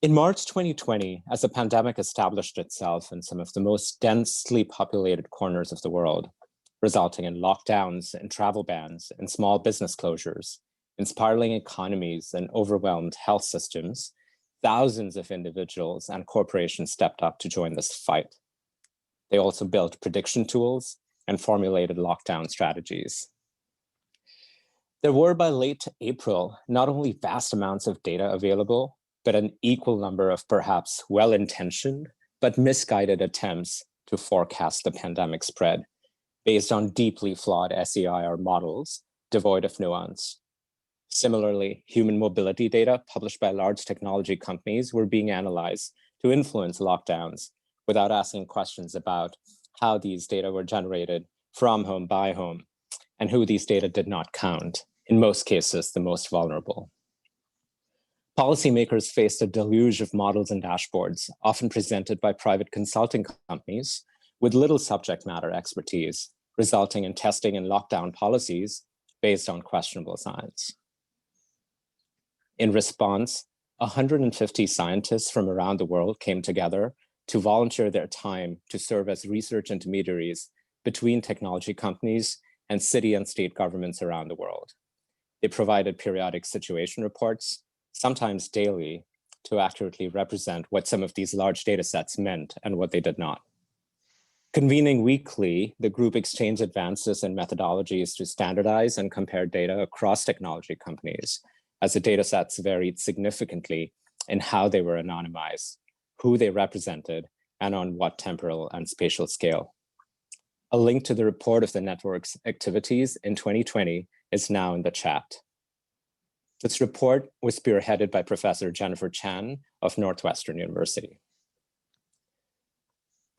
In March 2020, as the pandemic established itself in some of the most densely populated corners of the world, resulting in lockdowns and travel bans and small business closures, in spiraling economies and overwhelmed health systems, thousands of individuals and corporations stepped up to join this fight. They also built prediction tools and formulated lockdown strategies. There were, by late April, not only vast amounts of data available, but an equal number of perhaps well-intentioned but misguided attempts to forecast the pandemic spread based on deeply flawed SEIR models devoid of nuance. Similarly, human mobility data published by large technology companies were being analyzed to influence lockdowns without asking questions about how these data were generated from home by home and who these data did not count, in most cases, the most vulnerable. Policymakers faced a deluge of models and dashboards, often presented by private consulting companies with little subject matter expertise, resulting in testing and lockdown policies based on questionable science. In response, 150 scientists from around the world came together to volunteer their time to serve as research intermediaries between technology companies and city and state governments around the world. They provided periodic situation reports, sometimes daily, to accurately represent what some of these large data sets meant and what they did not. Convening weekly, the group exchanged advances and methodologies to standardize and compare data across technology companies, as the data sets varied significantly in how they were anonymized, who they represented, and on what temporal and spatial scale. A link to the report of the network's activities in 2020 is now in the chat. This report was spearheaded by Professor Jennifer Chan of Northwestern University.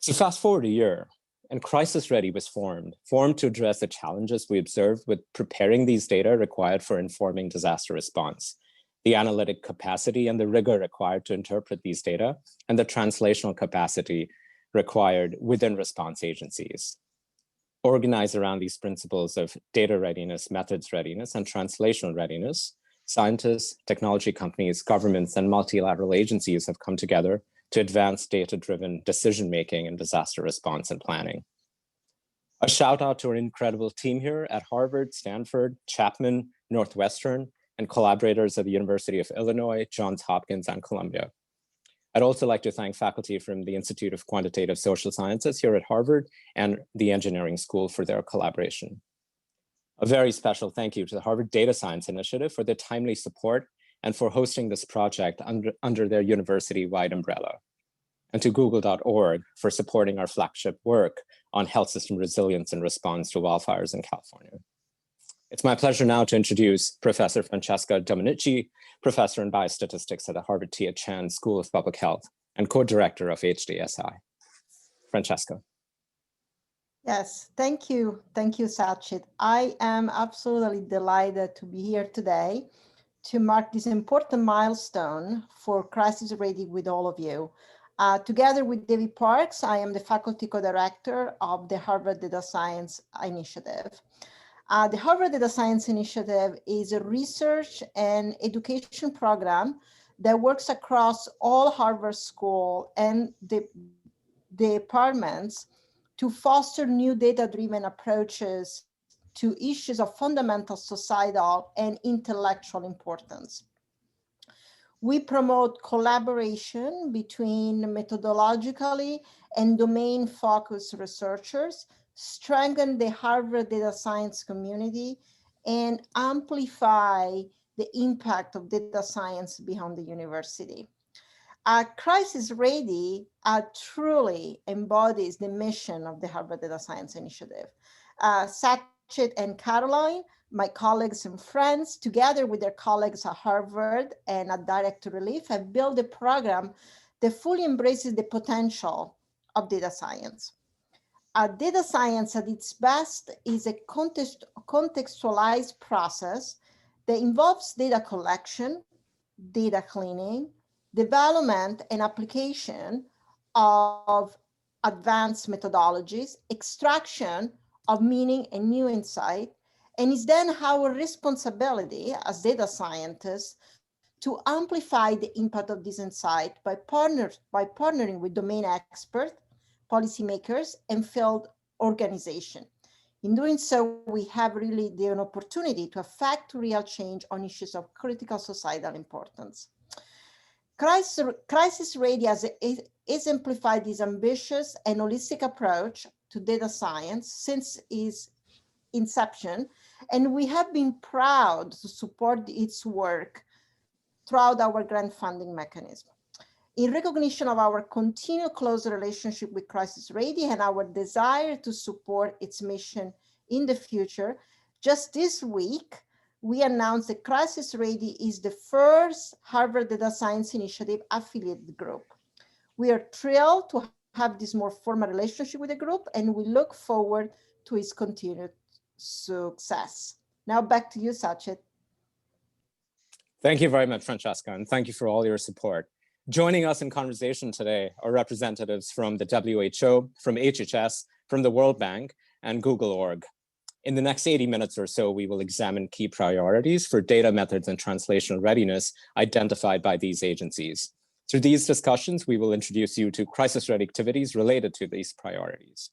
So fast forward a year, and CrisisReady was formed to address the challenges we observed with preparing these data required for informing disaster response, the analytic capacity and the rigor required to interpret these data, and the translational capacity required within response agencies. Organized around these principles of data readiness, methods readiness, and translational readiness, scientists, technology companies, governments, and multilateral agencies have come together to advance data-driven decision-making in disaster response and planning. A shout out to our incredible team here at Harvard, Stanford, Chapman, Northwestern, and collaborators at the University of Illinois, Johns Hopkins, and Columbia. I'd also like to thank faculty from the Institute of Quantitative Social Sciences here at Harvard and the Engineering School for their collaboration. A very special thank you to the Harvard Data Science Initiative for their timely support and for hosting this project under their university-wide umbrella, and to Google.org for supporting our flagship work on health system resilience and response to wildfires in California. It's my pleasure now to introduce Professor Francesca Dominici, Professor in Biostatistics at the Harvard T. Chan School of Public Health and co-director of HDSI. Francesca. Yes, thank you. Thank you, Sachit. I am absolutely delighted to be here today to mark this important milestone for CrisisReady with all of you. Together with David Parks, I am the faculty co-director of the Harvard Data Science Initiative. The Harvard Data Science Initiative is a research and education program that works across all Harvard School and the departments to foster new data-driven approaches to issues of fundamental societal and intellectual importance. We promote collaboration between methodologically and domain-focused researchers, strengthen the Harvard data science community, and amplify the impact of data science beyond the university. CrisisReady truly embodies the mission of the Harvard Data Science Initiative. Sachit and Caroline, my colleagues and friends, together with their colleagues at Harvard and at Direct to Relief, have built a program that fully embraces the potential of data science. Data science at its best is a contextualized process that involves data collection, data cleaning, development and application of advanced methodologies, extraction of meaning and new insight, and is then our responsibility as data scientists to amplify the impact of this insight by partnering with domain experts, policymakers, and field organizations. In doing so, we have really an opportunity to affect real change on issues of critical societal importance. CrisisReady has exemplified this ambitious and holistic approach to data science since its inception, and we have been proud to support its work throughout our grant funding mechanism. In recognition of our continued close relationship with CrisisReady and our desire to support its mission in the future, just this week, we announced that CrisisReady is the first Harvard Data Science Initiative affiliated group. We are thrilled to have this more formal relationship with the group, and we look forward to its continued success. Now back to you, Sachin. Thank you very much, Francesca, and thank you for all your support. Joining us in conversation today are representatives from the WHO, from HHS, from the World Bank, and Google.org. In the next 80 minutes or so, we will examine key priorities for data methods and translational readiness identified by these agencies. Through these discussions, we will introduce you to crisis-ready activities related to these priorities.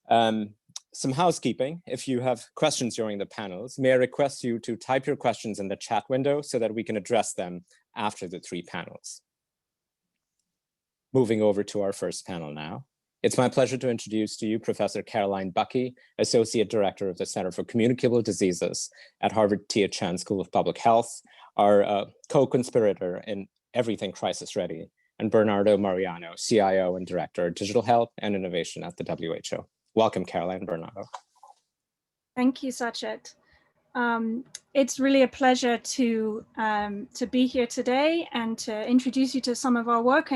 Some housekeeping. If you have questions during the panels, may I request you to type your questions in the chat window so that we can address them after the three panels. Moving over to our first panel now. It's my pleasure to introduce to you Professor Caroline Buckey, Associate Director of the Center for Communicable Diseases at Harvard T.H. Chan School of Public Health, our co-conspirator in everything crisis ready, and Bernardo Mariano, CIO and Director of Digital Health and Innovation at the WHO. Welcome, Caroline and Bernardo. Thank you, Sachin. It's really a pleasure to be here today and to introduce you to some of our work,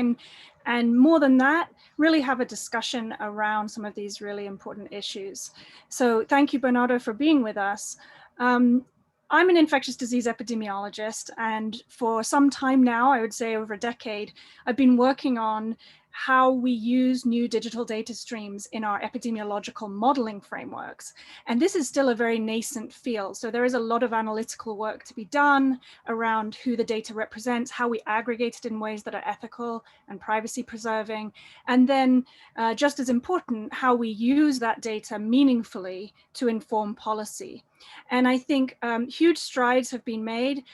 and more than that, really have a discussion around some of these really important issues. So thank you, Bernardo, for being with us. I'm an infectious disease epidemiologist, and for some time now, I would say over a decade, I've been working on how we use new digital data streams in our epidemiological modeling frameworks. And this is still a very nascent field. So there is a lot of analytical work to be done around who the data represents, how we aggregate it in ways that are ethical and privacy preserving. And then just as important, how we use that data meaningfully to inform policy. And I think huge strides have been made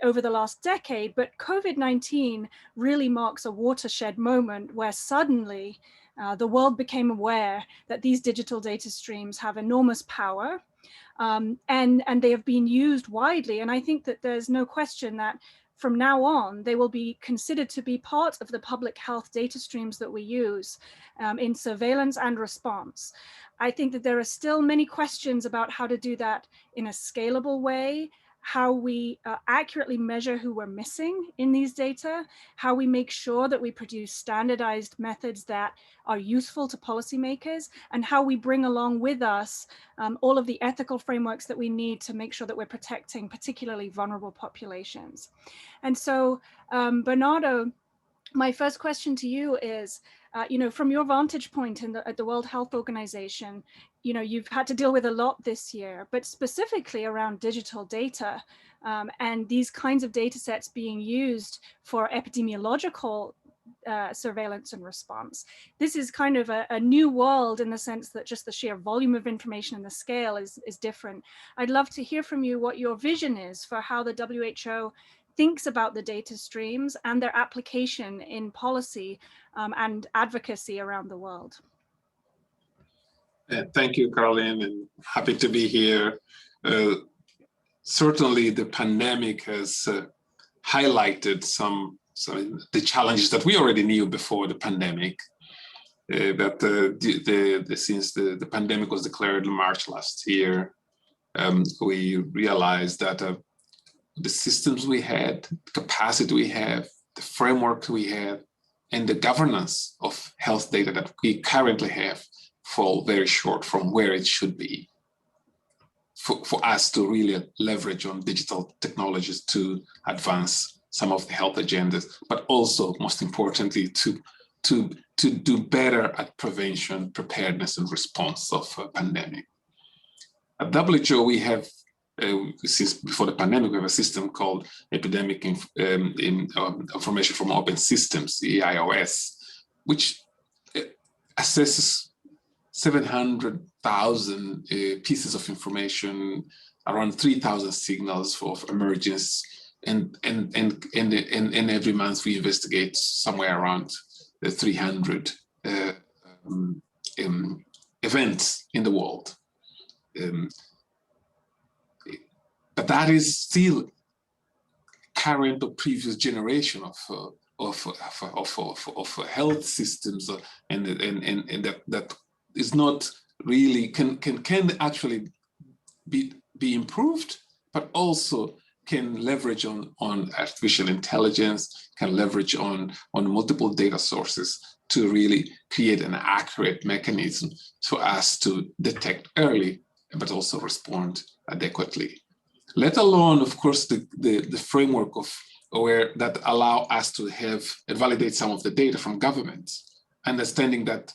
over the last decade, but COVID-19 really marks a watershed moment where suddenly the world became aware that these digital data streams have enormous power, and they have been used widely. And I think that there's no question that from now on, they will be considered to be part of the public health data streams that we use in surveillance and response. I think that there are still many questions about how to do that in a scalable way, how we accurately measure who we're missing in these data, how we make sure that we produce standardized methods that are useful to policymakers, and how we bring along with us all of the ethical frameworks that we need to make sure that we're protecting particularly vulnerable populations. And so, Bernardo, my first question to you is, from your vantage point at the World Health Organization, you've had to deal with a lot this year, but specifically around digital data and these kinds of data sets being used for epidemiological surveillance and response. This is kind of a new world in the sense that just the sheer volume of information and the scale is different. I'd love to hear from you what your vision is for how the WHO thinks about the data streams and their application in policy and advocacy around the world. Thank you, Caroline, and happy to be here. Certainly the pandemic has highlighted some the challenges that we already knew before the pandemic, since the pandemic was declared in March last year, we realized that the systems we had, the capacity we have, the framework we have, and the governance of health data that we currently have fall very short from where it should be for us to really leverage on digital technologies to advance some of the health agendas, but also, most importantly, to do better at prevention, preparedness, and response of a pandemic. At WHO, we have since before the pandemic, we have a system called Epidemic Information from Open Systems, EIOS, which assesses 700,000 pieces of information, around 3,000 signals for emergencies, and every month we investigate somewhere around 300 events in the world. But that is still current or previous generation of health systems, and that is not really can actually be improved, but also can leverage on artificial intelligence, can leverage on multiple data sources to really create an accurate mechanism for us to detect early, but also respond adequately. Let alone, of course, the framework of where that allow us to have and validate some of the data from governments, understanding that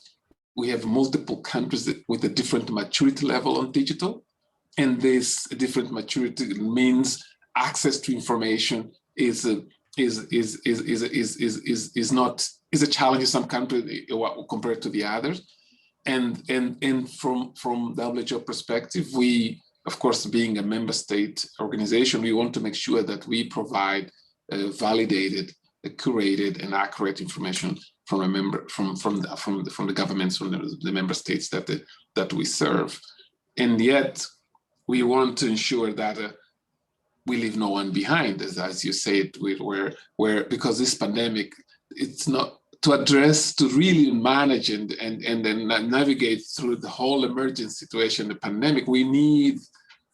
we have multiple countries with a different maturity level on digital, and this different maturity means access to information is a challenge in some countries compared to the others, and from the WHO perspective, we, of course, being a member state organization, we want to make sure that we provide validated, curated, and accurate information from the governments, from the member states that we serve, and yet we want to ensure that we leave no one behind, as you said, where because this pandemic, it's not to address, to really manage and then navigate through the whole emergency situation, the pandemic. We need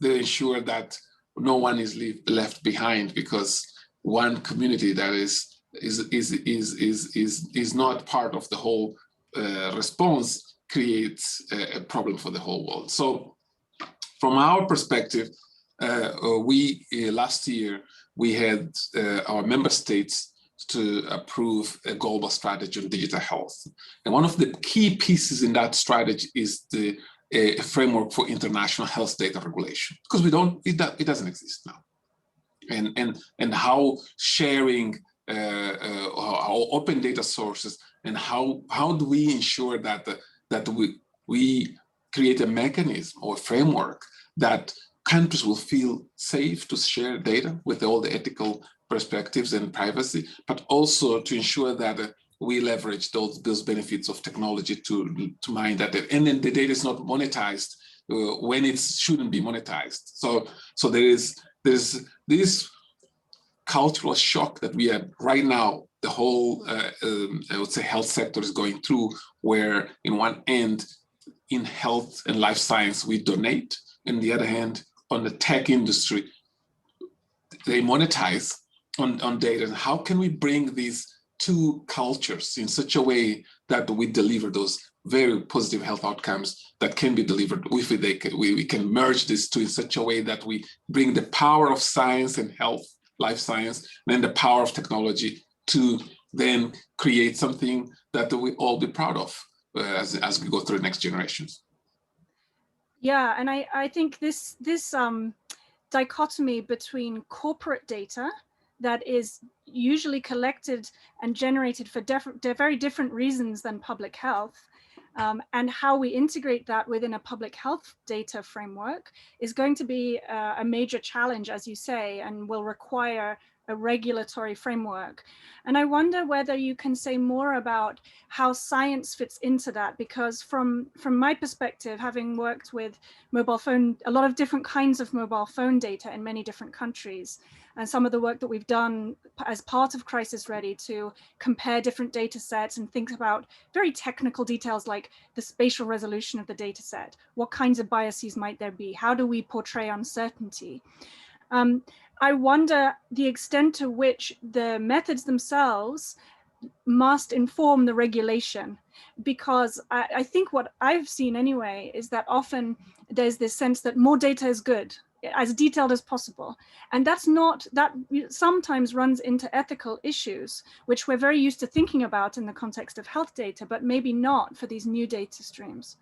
to ensure that no one is left behind, because one community that is not part of the whole response creates a problem for the whole world. So, from our perspective, last year we had our member states to approve a global strategy on digital health, and one of the key pieces in that strategy is the framework for international health data regulation, because it doesn't exist now, and how sharing our open data sources, and how do we ensure that we create a mechanism or a framework that countries will feel safe to share data with all the ethical perspectives and privacy, but also to ensure that we leverage those benefits of technology to mine that data. And then the data is not monetized when it shouldn't be monetized. So there is this cultural shock that we have right now. The whole, I would say, health sector is going through, where in one end, in health and life science, we donate, and the other hand, on the tech industry, they monetize on data. And how can we bring these two cultures in such a way that we deliver those very positive health outcomes that can be delivered with it? We can merge these two in such a way that we bring the power of science and health, life science, and then the power of technology to then create something that we all be proud of as we go through the next generations. Yeah, and I think this dichotomy between corporate data that is usually collected and generated for very different reasons than public health, and how we integrate that within a public health data framework is going to be a major challenge, as you say, and will require a regulatory framework. And I wonder whether you can say more about how science fits into that, because from my perspective, having worked with mobile phone, a lot of different kinds of mobile phone data in many different countries, and some of the work that we've done as part of CrisisReady to compare different data sets and think about very technical details like the spatial resolution of the data set, what kinds of biases might there be, how do we portray uncertainty? I wonder the extent to which the methods themselves must inform the regulation, because I think what I've seen anyway is that often there's this sense that more data is good, as detailed as possible. And that sometimes runs into ethical issues, which we're very used to thinking about in the context of health data, but maybe not for these new data streams.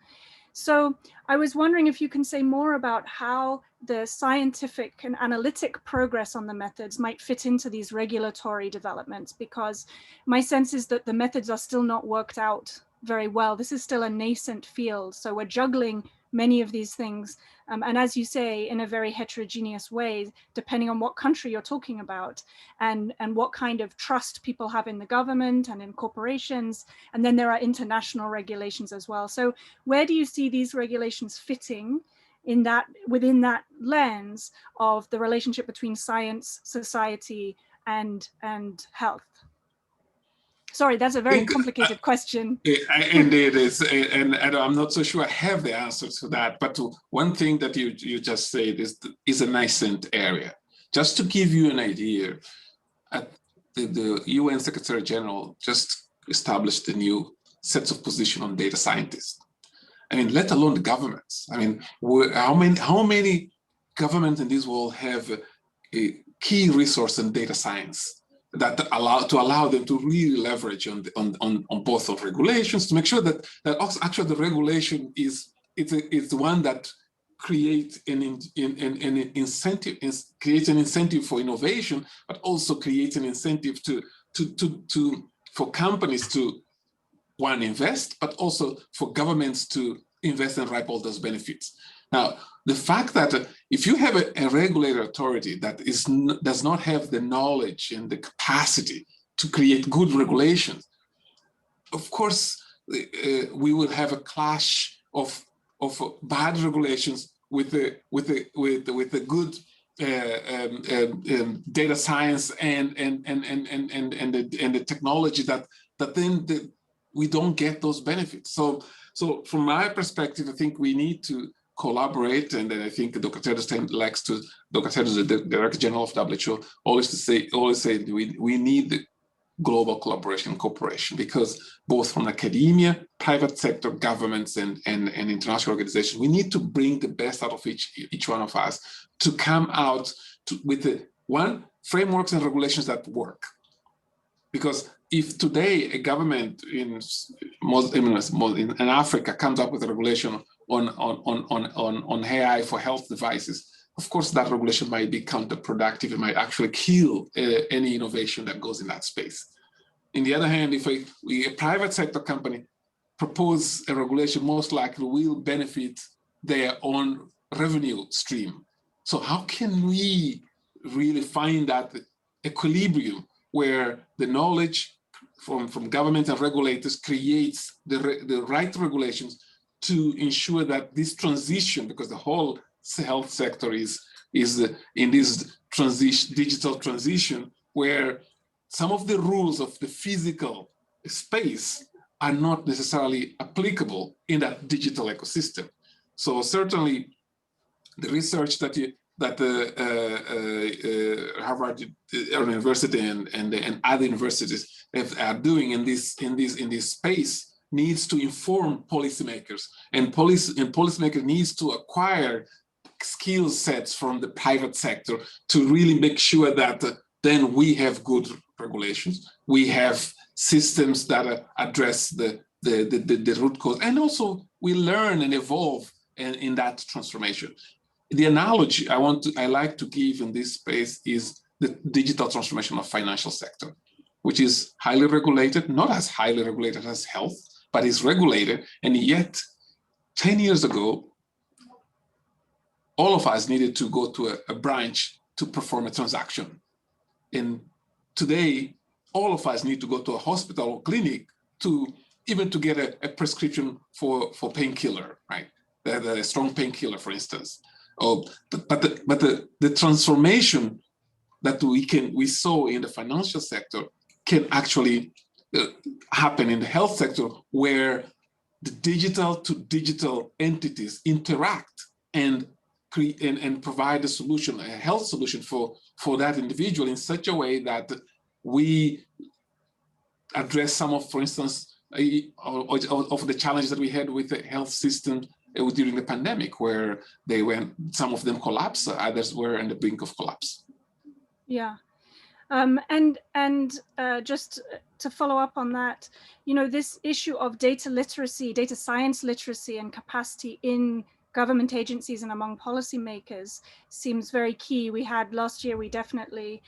So I was wondering if you can say more about how the scientific and analytic progress on the methods might fit into these regulatory developments, because my sense is that the methods are still not worked out very well. This is still a nascent field, so we're juggling many of these things. And as you say, in a very heterogeneous way, depending on what country you're talking about and what kind of trust people have in the government and in corporations. And then there are international regulations as well. So where do you see these regulations fitting in that, within that lens of the relationship between science, society, and health? Sorry, that's a very complicated question. Indeed, it's, and I'm not so sure I have the answer to that. But one thing that you just said is a nascent area. Just to give you an idea, the UN Secretary General just established a new sets of position on data scientists. I mean, let alone the governments. I mean, how many governments in this world have a key resource in data science that allow them to really leverage on both of regulations to make sure that actually the regulation is the one that creates an incentive for innovation, but also creates an incentive for companies to invest, but also for governments to invest and reap all those benefits. Now, the fact that if you have a regulatory authority that does not have the knowledge and the capacity to create good regulations, of course, we will have a clash of bad regulations with the good data science and the technology that then we don't get those benefits. So from my perspective, I think we need to collaborate, and then I think Dr. Tedros likes to. Dr. Tedros, the Director General of WHO, always say we need the global collaboration and cooperation, because both from academia, private sector, governments, and international organizations, we need to bring the best out of each one of us to come out with the frameworks and regulations that work. Because if today a government in Africa comes up with a regulation on AI for health devices, of course that regulation might be counterproductive. It might actually kill any innovation that goes in that space. On the other hand, if a private sector company propose a regulation, most likely will benefit their own revenue stream. So how can we really find that equilibrium where the knowledge from government and regulators creates the right regulations to ensure that this transition, because the whole health sector is in this digital transition, where some of the rules of the physical space are not necessarily applicable in that digital ecosystem. So certainly the research that Harvard University and other universities are doing in this space needs to inform policymakers, and policymakers needs to acquire skill sets from the private sector to really make sure that then we have good regulations, we have systems that address the root cause, and also we learn and evolve in that transformation. The analogy I like to give in this space is the digital transformation of financial sector, which is highly regulated, not as highly regulated as health, but is regulated. And yet 10 years ago, all of us needed to go to a branch to perform a transaction. And today, all of us need to go to a hospital or clinic to get a prescription for painkiller, right? The strong painkiller, for instance. But the transformation that we saw in the financial sector can actually happen in the health sector, where the digital to digital entities interact and provide a solution, a health solution for that individual in such a way that we address some of, for instance, of the challenges that we had with the health system during the pandemic, where some of them collapsed, others were on the brink of collapse. Yeah. Just to follow up on that, you know, this issue of data literacy, data science literacy and capacity in government agencies and among policymakers seems very key. We had last year, we definitely,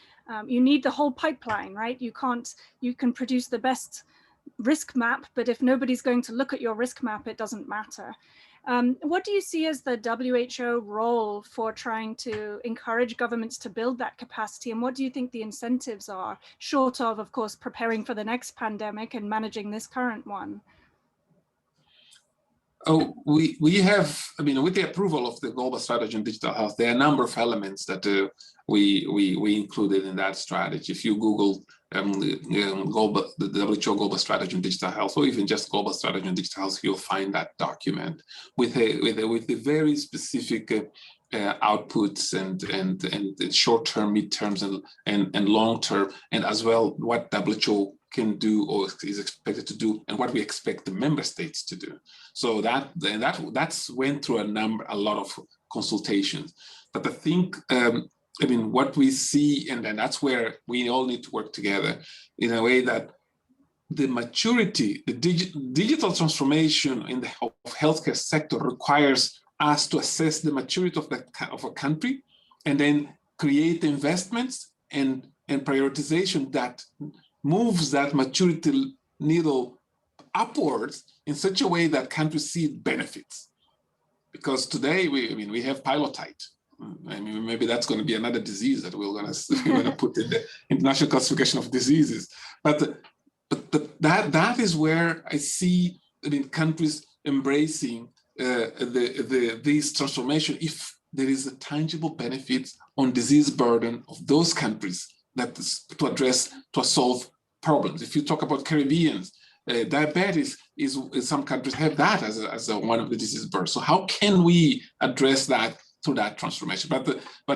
you need the whole pipeline, right? You can produce the best risk map, but if nobody's going to look at your risk map, it doesn't matter. What do you see as the WHO role for trying to encourage governments to build that capacity? And what do you think the incentives are, short of course, preparing for the next pandemic and managing this current one? Oh, we have, I mean, with the approval of the global strategy on digital health, there are a number of elements that we included in that strategy. If you Google the WHO global strategy on digital health, or even just global strategy on digital health, you'll find that document with the very specific outputs and short-term, mid-terms, and long-term, and as well what WHO can do or is expected to do, and what we expect the member states to do. So that's went through a lot of consultations. But I think, I mean, what we see, and that's where we all need to work together in a way that the maturity, the digital transformation in the healthcare sector requires us to assess the maturity of a country, and then create investments and prioritization that moves that maturity needle upwards in such a way that countries see benefits. Because today we have pilotype. I mean, maybe that's going to be another disease that we're going to put in the International Classification of Diseases. But that is where I see, I mean, countries embracing this transformation if there is a tangible benefit on disease burden of those countries that is to solve problems. If you talk about Caribbeans, diabetes is some countries have that as one of the disease burdens. So how can we address that through that transformation? But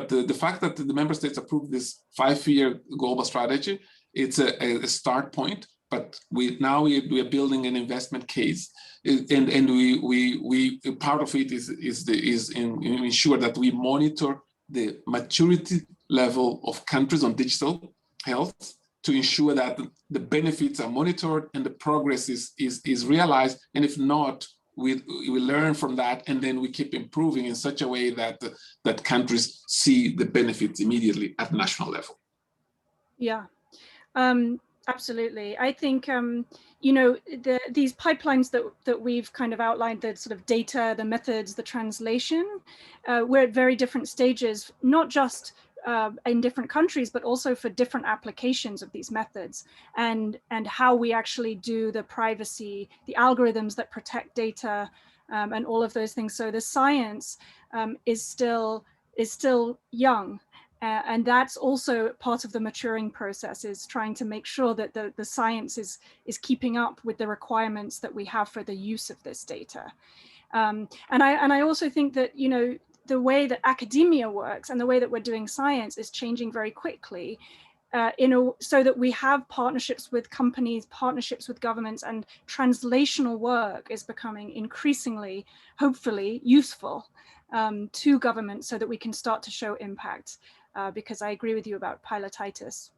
the fact that the member states approved this 5-year global strategy, it's a start point. But we are building an investment case, and we part of it is ensure that we monitor the maturity level of countries on digital health, to ensure that the benefits are monitored and the progress is realized. And if not, we learn from that, and then we keep improving in such a way that countries see the benefits immediately at national level. Yeah, absolutely. I think you know, these pipelines that we've kind of outlined, the sort of data, the methods, the translation, we're at very different stages, not just in different countries, but also for different applications of these methods, and how we actually do the privacy, the algorithms that protect data, and all of those things. So the science is still young, and that's also part of the maturing process, is trying to make sure that the science is keeping up with the requirements that we have for the use of this data. And I also think that, you know, the way that academia works and the way that we're doing science is changing very quickly, so that we have partnerships with companies, partnerships with governments, and translational work is becoming increasingly, hopefully, useful to governments, so that we can start to show impact, because I agree with you about pilotitis.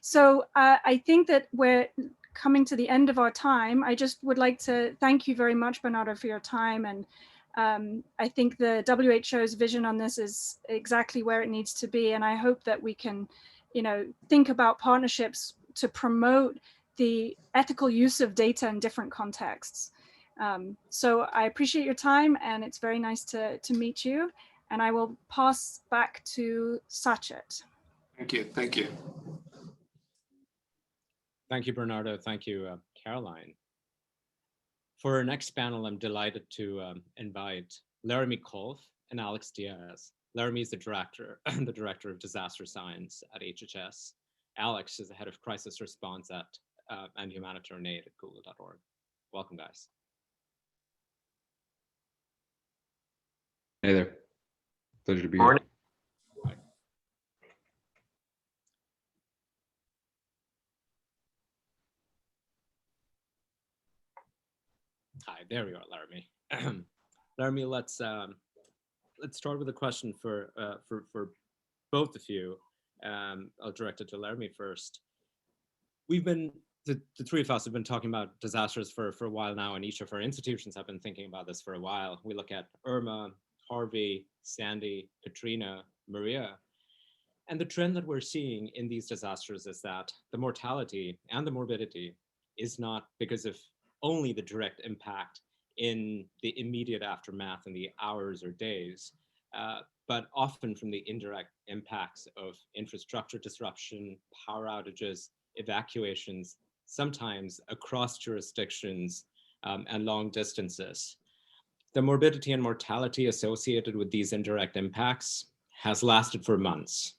So I think that we're coming to the end of our time. I just would like to thank you very much, Bernardo, for your time. And I think the WHO's vision on this is exactly where it needs to be. And I hope that we can, you know, think about partnerships to promote the ethical use of data in different contexts. So I appreciate your time, and it's very nice to meet you. And I will pass back to Sachet. Thank you. Thank you. Thank you, Bernardo. Thank you, Caroline. For our next panel, I'm delighted to invite Laramie Kolf and Alex Diaz. Laramie is the director of disaster science at HHS. Alex is the head of crisis response and humanitarian aid at google.org. Welcome, guys. Hey there. Pleasure to be here. Hi, there we are, Laramie. Laramie, let's start with a question for both of you. I'll direct it to Laramie first. We've been, the three of us have been talking about disasters for a while now, and each of our institutions have been thinking about this for a while. We look at Irma, Harvey, Sandy, Katrina, Maria. And the trend that we're seeing in these disasters is that the mortality and the morbidity is not because of only the direct impact in the immediate aftermath in the hours or days, but often from the indirect impacts of infrastructure disruption, power outages, evacuations, sometimes across jurisdictions and long distances. The morbidity and mortality associated with these indirect impacts has lasted for months.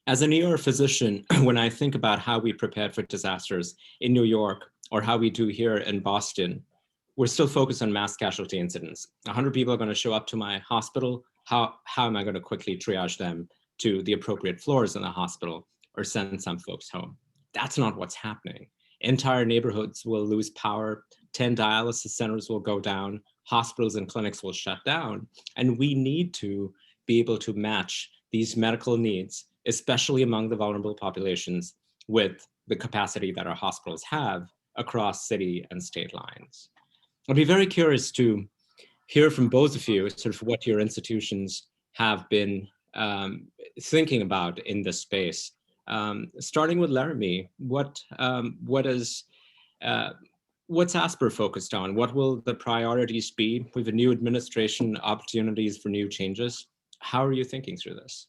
As an ER physician, when I think about how we prepared for disasters in New York or how we do here in Boston, we're still focused on mass casualty incidents. 100 people are going to show up to my hospital. How am I going to quickly triage them to the appropriate floors in the hospital or send some folks home? That's not what's happening. Entire neighborhoods will lose power. 10 dialysis centers will go down. Hospitals and clinics will shut down. And we need to be able to match these medical needs, especially among the vulnerable populations, with the capacity that our hospitals have across city and state lines. I'd be very curious to hear from both of you sort of what your institutions have been thinking about in this space. Starting with Laramie, what's ASPR focused on? What will the priorities be? We have a new administration, opportunities for new changes. How are you thinking through this?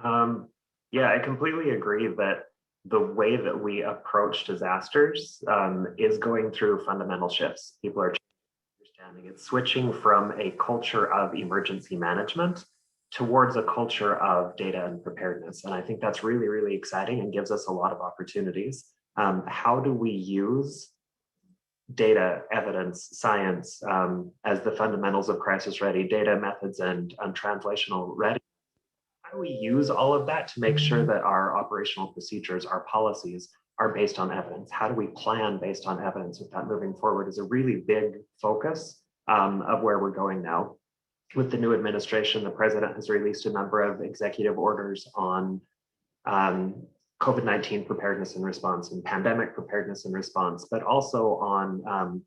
Yeah, I completely agree that the way that we approach disasters is going through fundamental shifts. People are understanding it's switching from a culture of emergency management towards a culture of data and preparedness. And I think that's really, really exciting and gives us a lot of opportunities. How do we use data, evidence, science as the fundamentals of crisis ready, data methods and translational ready? How do we use all of that to make sure that our operational procedures, our policies are based on evidence? How do we plan based on evidence with that moving forward is a really big focus of where we're going now. With the new administration, the president has released a number of executive orders on COVID-19 preparedness and response and pandemic preparedness and response, but also on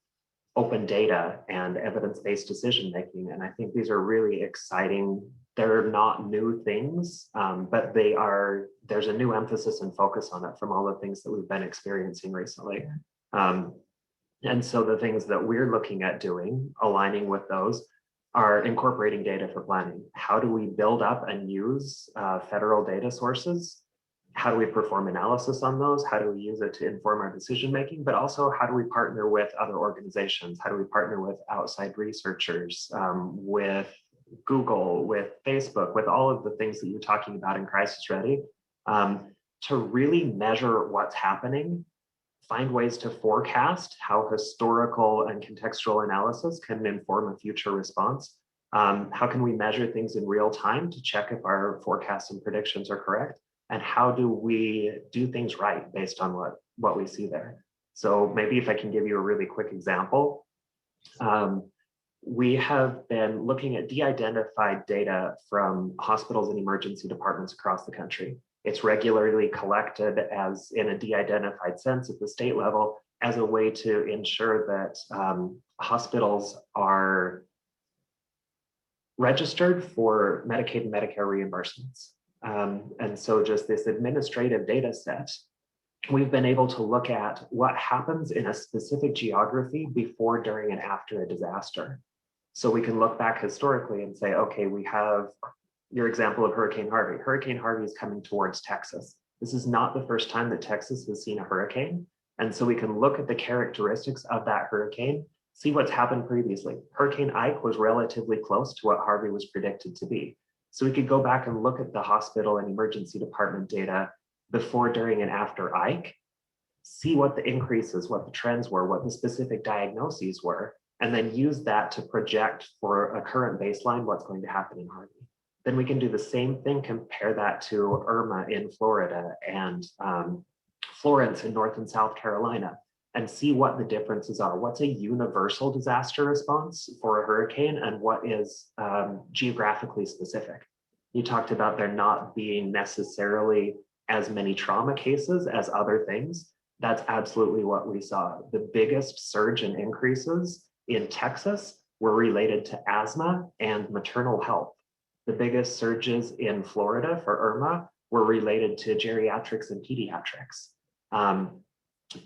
open data and evidence-based decision-making. And I think these are really exciting. They're not new things, but there's a new emphasis and focus on it from all the things that we've been experiencing recently. And so the things that we're looking at doing, aligning with those, are incorporating data for planning. How do we build up and use federal data sources? How do we perform analysis on those? How do we use it to inform our decision-making? But also, how do we partner with other organizations? How do we partner with outside researchers, with Google, with Facebook, with all of the things that you're talking about in Crisis Ready, to really measure what's happening, find ways to forecast how historical and contextual analysis can inform a future response. How can we measure things in real time to check if our forecasts and predictions are correct? And how do we do things right based on what we see there? So maybe if I can give you a really quick example, we have been looking at de-identified data from hospitals and emergency departments across the country. It's regularly collected as in a de-identified sense at the state level as a way to ensure that hospitals are registered for Medicaid and Medicare reimbursements. And so just this administrative data set, we've been able to look at what happens in a specific geography before, during, and after a disaster. So we can look back historically and say, okay, we have your example of Hurricane Harvey. Hurricane Harvey is coming towards Texas. This is not the first time that Texas has seen a hurricane. And so we can look at the characteristics of that hurricane, see what's happened previously. Hurricane Ike was relatively close to what Harvey was predicted to be. So we could go back and look at the hospital and emergency department data before, during, and after Ike, see what the increases, what the trends were, what the specific diagnoses were, and then use that to project for a current baseline what's going to happen in Harvey. Then we can do the same thing, compare that to Irma in Florida and Florence in North and South Carolina, and see what the differences are. What's a universal disaster response for a hurricane and what is geographically specific? You talked about there not being necessarily as many trauma cases as other things. That's absolutely what we saw. The biggest surge in increases in Texas were related to asthma and maternal health. The biggest surges in Florida for Irma were related to geriatrics and pediatrics.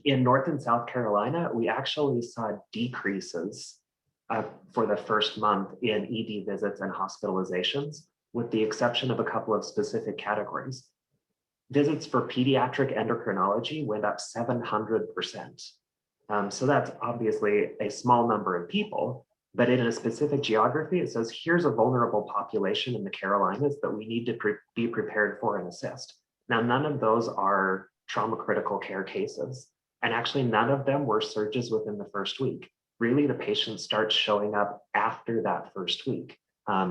In North and South Carolina, we actually saw decreases for the first month in ED visits and hospitalizations, with the exception of a couple of specific categories. Visits for pediatric endocrinology went up 700%. So that's obviously a small number of people, but in a specific geography, it says, here's a vulnerable population in the Carolinas that we need to be prepared for and assist. Now, none of those are trauma critical care cases. And actually none of them were surges within the first week. Really, the patient starts showing up after that first week.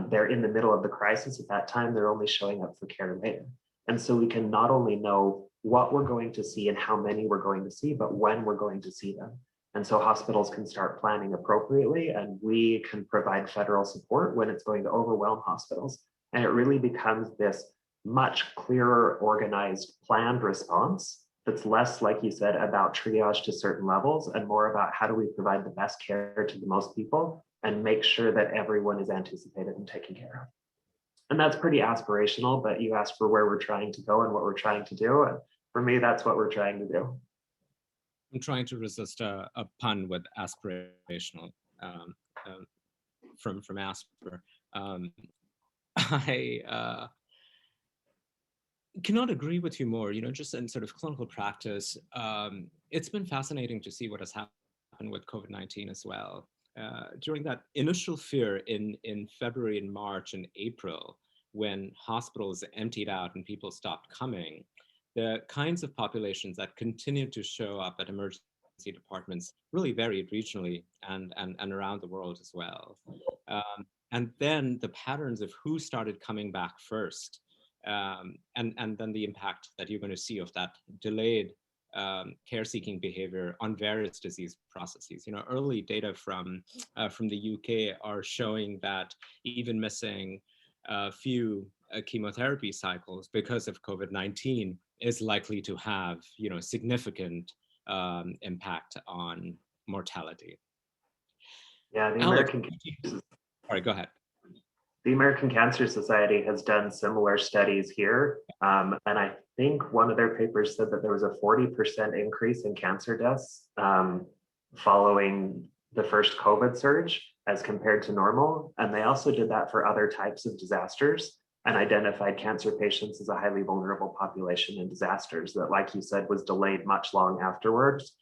They're in the middle of the crisis at that time, they're only showing up for care later. And so we can not only know what we're going to see and how many we're going to see, but when we're going to see them. And so hospitals can start planning appropriately, and we can provide federal support when it's going to overwhelm hospitals. And it really becomes this much clearer, organized, planned response that's less, like you said, about triage to certain levels and more about how do we provide the best care to the most people and make sure that everyone is anticipated and taken care of. And that's pretty aspirational, but you asked for where we're trying to go and what we're trying to do. And for me, that's what we're trying to do. I'm trying to resist a pun with aspirational from Asper. I cannot agree with you more. You know, just in sort of clinical practice, it's been fascinating to see what has happened with COVID-19 as well. During that initial fear in February and March and April, when hospitals emptied out and people stopped coming, the kinds of populations that continued to show up at emergency departments really varied regionally and around the world as well. And then the patterns of who started coming back first, and then the impact that you're going to see of that delayed care-seeking behavior on various disease processes. You know, early data from the UK are showing that even missing a few chemotherapy cycles because of COVID-19 is likely to have, you know, significant impact on mortality. Yeah, the Alex, American. Sorry, go ahead. The American Cancer Society has done similar studies here. And I think one of their papers said that there was a 40% increase in cancer deaths following the first COVID surge as compared to normal. And they also did that for other types of disasters and identified cancer patients as a highly vulnerable population in disasters that, like you said, was delayed much long afterwards,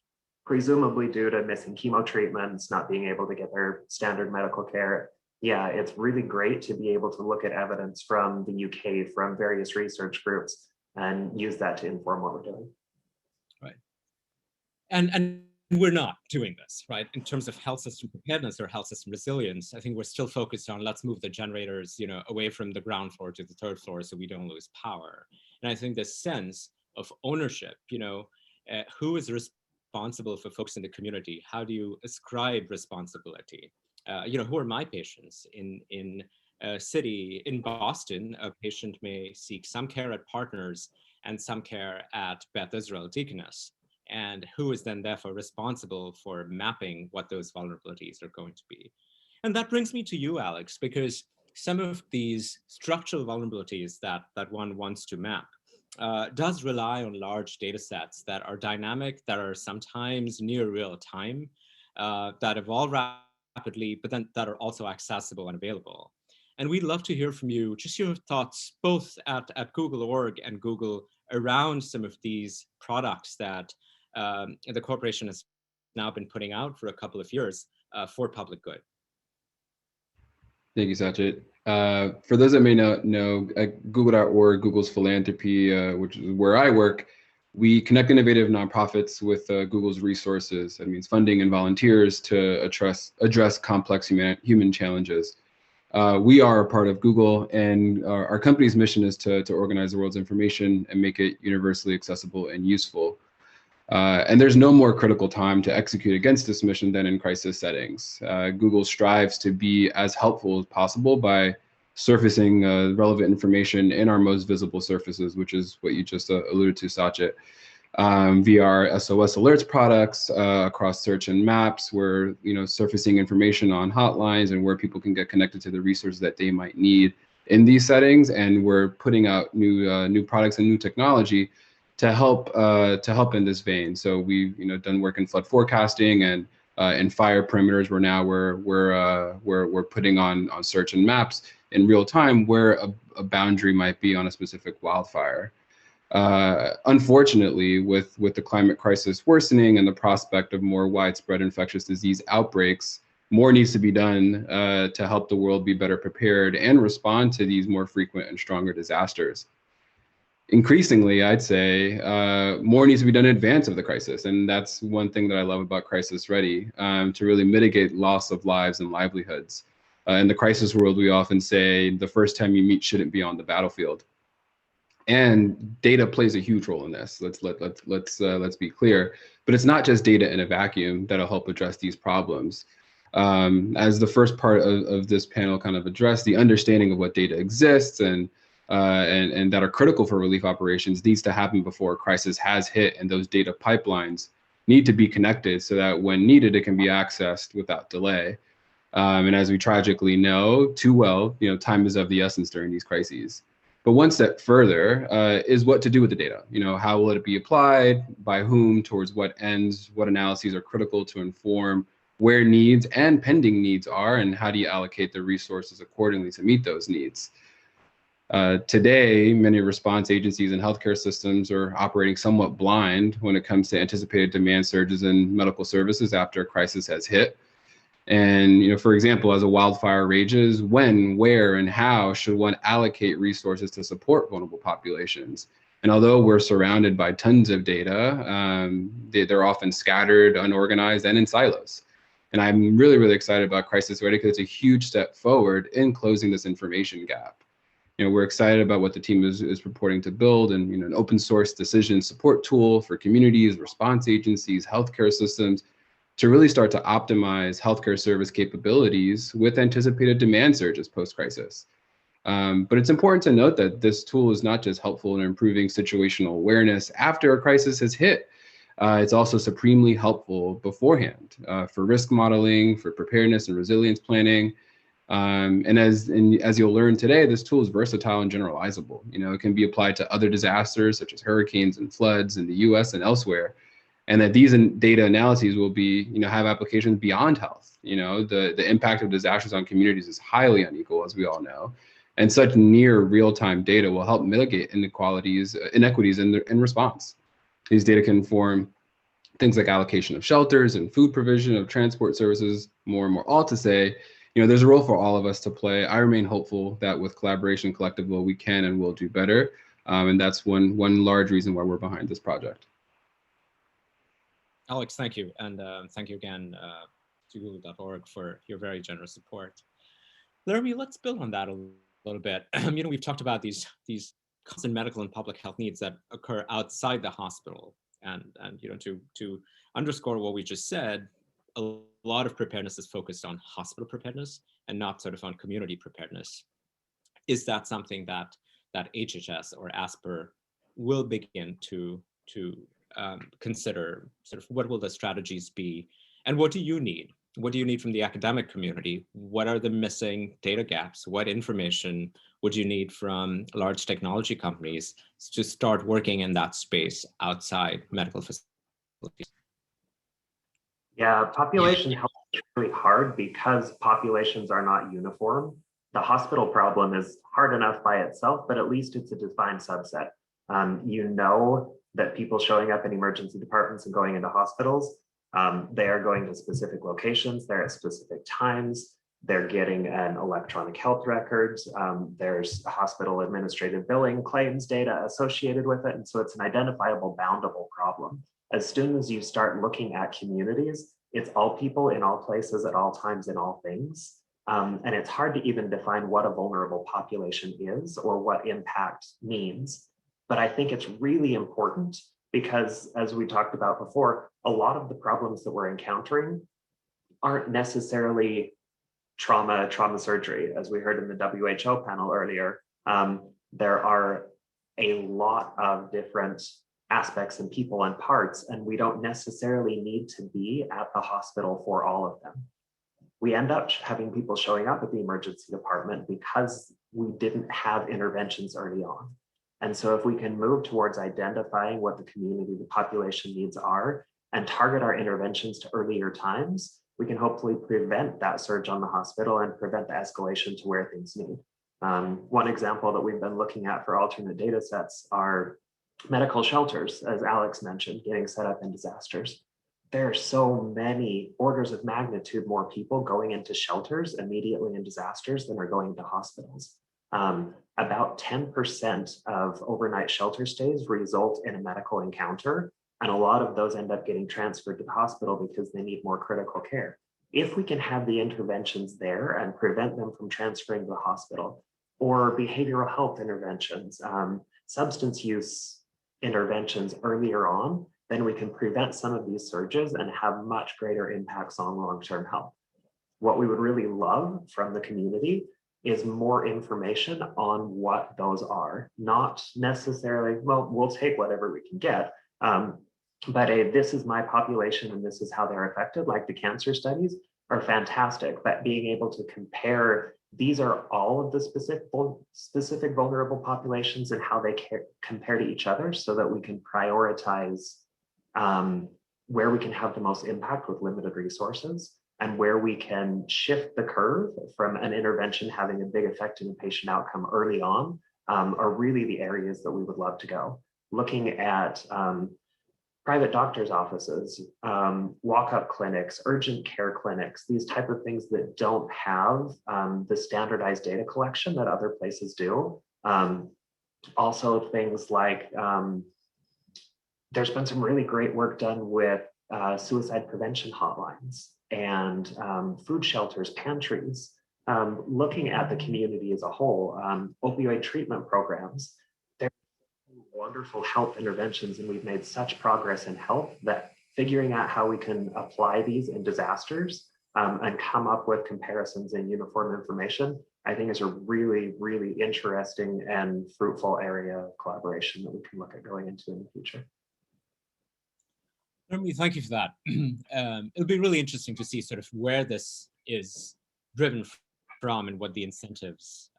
presumably due to missing chemo treatments, not being able to get their standard medical care. Yeah, it's really great to be able to look at evidence from the UK, from various research groups, and use that to inform what we're doing. Right. And we're not doing this, right? In terms of health system preparedness or health system resilience, I think we're still focused on let's move the generators, you know, away from the ground floor to the third floor so we don't lose power. And I think this sense of ownership, you know, who is responsible for folks in the community? How do you ascribe responsibility? You know, who are my patients? In a city, in Boston, a patient may seek some care at Partners and some care at Beth Israel Deaconess. And who is then therefore responsible for mapping what those vulnerabilities are going to be? And that brings me to you, Alex, because some of these structural vulnerabilities that one wants to map does rely on large data sets that are dynamic, that are sometimes near real time, that evolve rapidly, but then that are also accessible and available. And we'd love to hear from you, just your thoughts, both at Google.org and Google around some of these products that the corporation has now been putting out for a couple of years for public good. Thank you, Sachin. For those that may not know, at Google.org, Google's philanthropy, which is where I work, we connect innovative nonprofits with Google's resources. That means funding and volunteers to address complex human challenges. We are a part of Google, and our company's mission is to organize the world's information and make it universally accessible and useful. And there's no more critical time to execute against this mission than in crisis settings. Google strives to be as helpful as possible by surfacing relevant information in our most visible surfaces, which is what you just alluded to, Sachin. Via our SOS alerts products across search and maps, we're surfacing information on hotlines and where people can get connected to the resources that they might need in these settings. And we're putting out new products and new technology to help in this vein. So we've done work in flood forecasting and in fire perimeters, where now we're putting on search and maps in real time where a boundary might be on a specific wildfire. Unfortunately, with the climate crisis worsening and the prospect of more widespread infectious disease outbreaks, more needs to be done to help the world be better prepared and respond to these more frequent and stronger disasters. Increasingly, I'd say more needs to be done in advance of the crisis. And that's one thing that I love about CrisisReady, to really mitigate loss of lives and livelihoods. In the crisis world, we often say the first time you meet shouldn't be on the battlefield. And data plays a huge role in this. Let's be clear. But it's not just data in a vacuum that'll help address these problems. As the first part of this panel kind of addressed, the understanding of what data exists and that are critical for relief operations needs to happen before a crisis has hit, and those data pipelines need to be connected so that when needed, it can be accessed without delay. And as we tragically know too well, time is of the essence during these crises. But one step further is what to do with the data. How will it be applied, by whom, towards what ends, what analyses are critical to inform where needs and pending needs are, and how do you allocate the resources accordingly to meet those needs. Today, many response agencies and healthcare systems are operating somewhat blind when it comes to anticipated demand surges in medical services after a crisis has hit. And, for example, as a wildfire rages, when, where, and how should one allocate resources to support vulnerable populations? And although we're surrounded by tons of data, they're often scattered, unorganized, and in silos. And I'm really, really excited about CrisisReady because it's a huge step forward in closing this information gap. We're excited about what the team is purporting to build, and an open source decision support tool for communities, response agencies, healthcare systems, to really start to optimize healthcare service capabilities with anticipated demand surges post-crisis. But it's important to note that this tool is not just helpful in improving situational awareness after a crisis has hit. It's also supremely helpful beforehand for risk modeling, for preparedness and resilience planning. And as you'll learn today, this tool is versatile and generalizable. It can be applied to other disasters such as hurricanes and floods in the US and elsewhere. And that these data analyses will be, have applications beyond health. The impact of disasters on communities is highly unequal, as we all know. And such near real-time data will help mitigate inequities in response. These data can inform things like allocation of shelters and food provision of transport services, more and more, all to say, there's a role for all of us to play. I remain hopeful that with collaboration, collective will, we can and will do better. And that's one large reason why we're behind this project. Alex, thank you. And thank you again to Google.org for your very generous support. Laramie, let's build on that a little bit. We've talked about these constant medical and public health needs that occur outside the hospital. And to underscore what we just said, a lot of preparedness is focused on hospital preparedness and not sort of on community preparedness. Is that something that HHS or ASPR will begin to consider? Sort of what will the strategies be, and what do you need? What do you need from the academic community? What are the missing data gaps? What information would you need from large technology companies to start working in that space outside medical facilities? Yeah, population health is really hard because populations are not uniform. The hospital problem is hard enough by itself, but at least it's a defined subset. That people showing up in emergency departments and going into hospitals, they are going to specific locations, they're at specific times, they're getting an electronic health records, there's hospital administrative billing claims data associated with it, and so it's an identifiable, boundable problem. As soon as you start looking at communities, it's all people in all places at all times in all things. And it's hard to even define what a vulnerable population is or what impact means. But I think it's really important because, as we talked about before, a lot of the problems that we're encountering aren't necessarily trauma surgery, as we heard in the WHO panel earlier. There are a lot of different aspects and people and parts, and we don't necessarily need to be at the hospital for all of them. We end up having people showing up at the emergency department because we didn't have interventions early on. And so if we can move towards identifying what the community, the population needs are, and target our interventions to earlier times, we can hopefully prevent that surge on the hospital and prevent the escalation to where things need. One example that we've been looking at for alternate data sets are medical shelters, as Alex mentioned, getting set up in disasters. There are so many orders of magnitude more people going into shelters immediately in disasters than are going to hospitals. About 10% of overnight shelter stays result in a medical encounter, and a lot of those end up getting transferred to the hospital because they need more critical care. If we can have the interventions there and prevent them from transferring to the hospital, or behavioral health interventions, substance use interventions earlier on, then we can prevent some of these surges and have much greater impacts on long-term health. What we would really love from the community is more information on what those are. Not necessarily, well, we'll take whatever we can get, but this is my population and this is how they're affected, like the cancer studies are fantastic, but being able to compare, these are all of the specific vulnerable populations and how they compare to each other so that we can prioritize where we can have the most impact with limited resources and where we can shift the curve from an intervention having a big effect in the patient outcome early on are really the areas that we would love to go. Looking at private doctors' offices, walk-up clinics, urgent care clinics, these type of things that don't have the standardized data collection that other places do. Also things like, there's been some really great work done with suicide prevention hotlines and food shelters, pantries, looking at the community as a whole, opioid treatment programs. They're wonderful health interventions, and we've made such progress in health that figuring out how we can apply these in disasters and come up with comparisons and uniform information, I think is a really, really interesting and fruitful area of collaboration that we can look at going into in the future. Thank you for that. It'll be really interesting to see sort of where this is driven from and what the incentives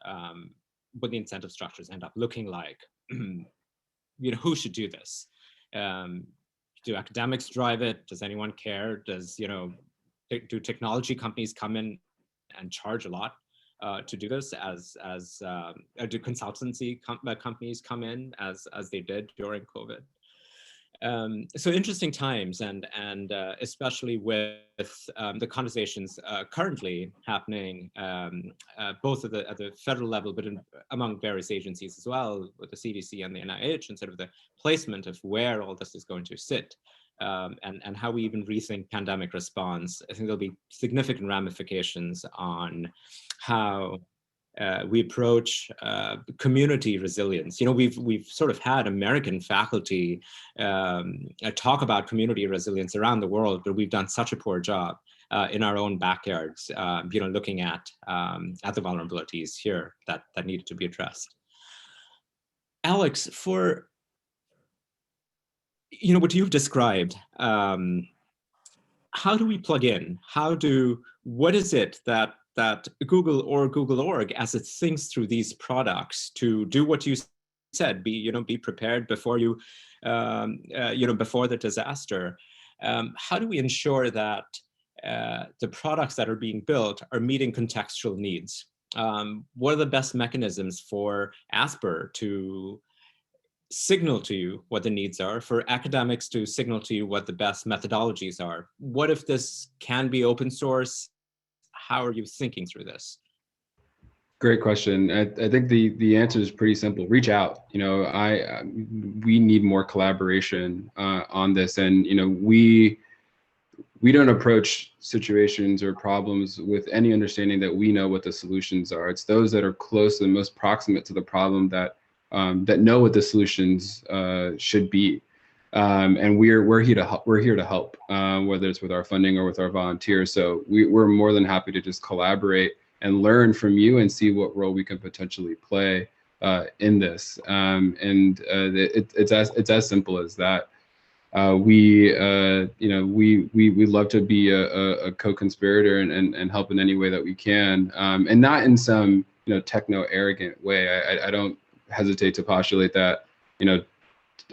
structures end up looking like. You know, who should do this? Do academics drive it? Does anyone care? Does, you know, do technology companies come in and charge a lot to do this? Do consultancy companies come in as they did during COVID? So interesting times, and especially with the conversations currently happening both at the federal level, but among various agencies as well, with the CDC and the NIH, and sort of the placement of where all this is going to sit, and how we even rethink pandemic response. I think there'll be significant ramifications on how we approach community resilience. You know, we've sort of had American faculty talk about community resilience around the world, but we've done such a poor job in our own backyards, you know, looking at the vulnerabilities here that needed to be addressed. Alex, for, you know, what you've described, how do we plug in? What is it that Google or Google.org, as it thinks through these products, to do what you said, be prepared before before the disaster? How do we ensure that the products that are being built are meeting contextual needs? What are the best mechanisms for ASPR to signal to you what the needs are, for academics to signal to you what the best methodologies are? What if this can be open source? How are you thinking through this? Great question. I think the answer is pretty simple. Reach out. You know, we need more collaboration on this, and you know, we don't approach situations or problems with any understanding that we know what the solutions are. It's those that are close and most proximate to the problem that know what the solutions should be. And we're here to help. We're here to help, whether it's with our funding or with our volunteers. So we're more than happy to just collaborate and learn from you and see what role we can potentially play in this. It's as simple as that. We love to be a co-conspirator and help in any way that we can, and not in some techno arrogant way. I don't hesitate to postulate that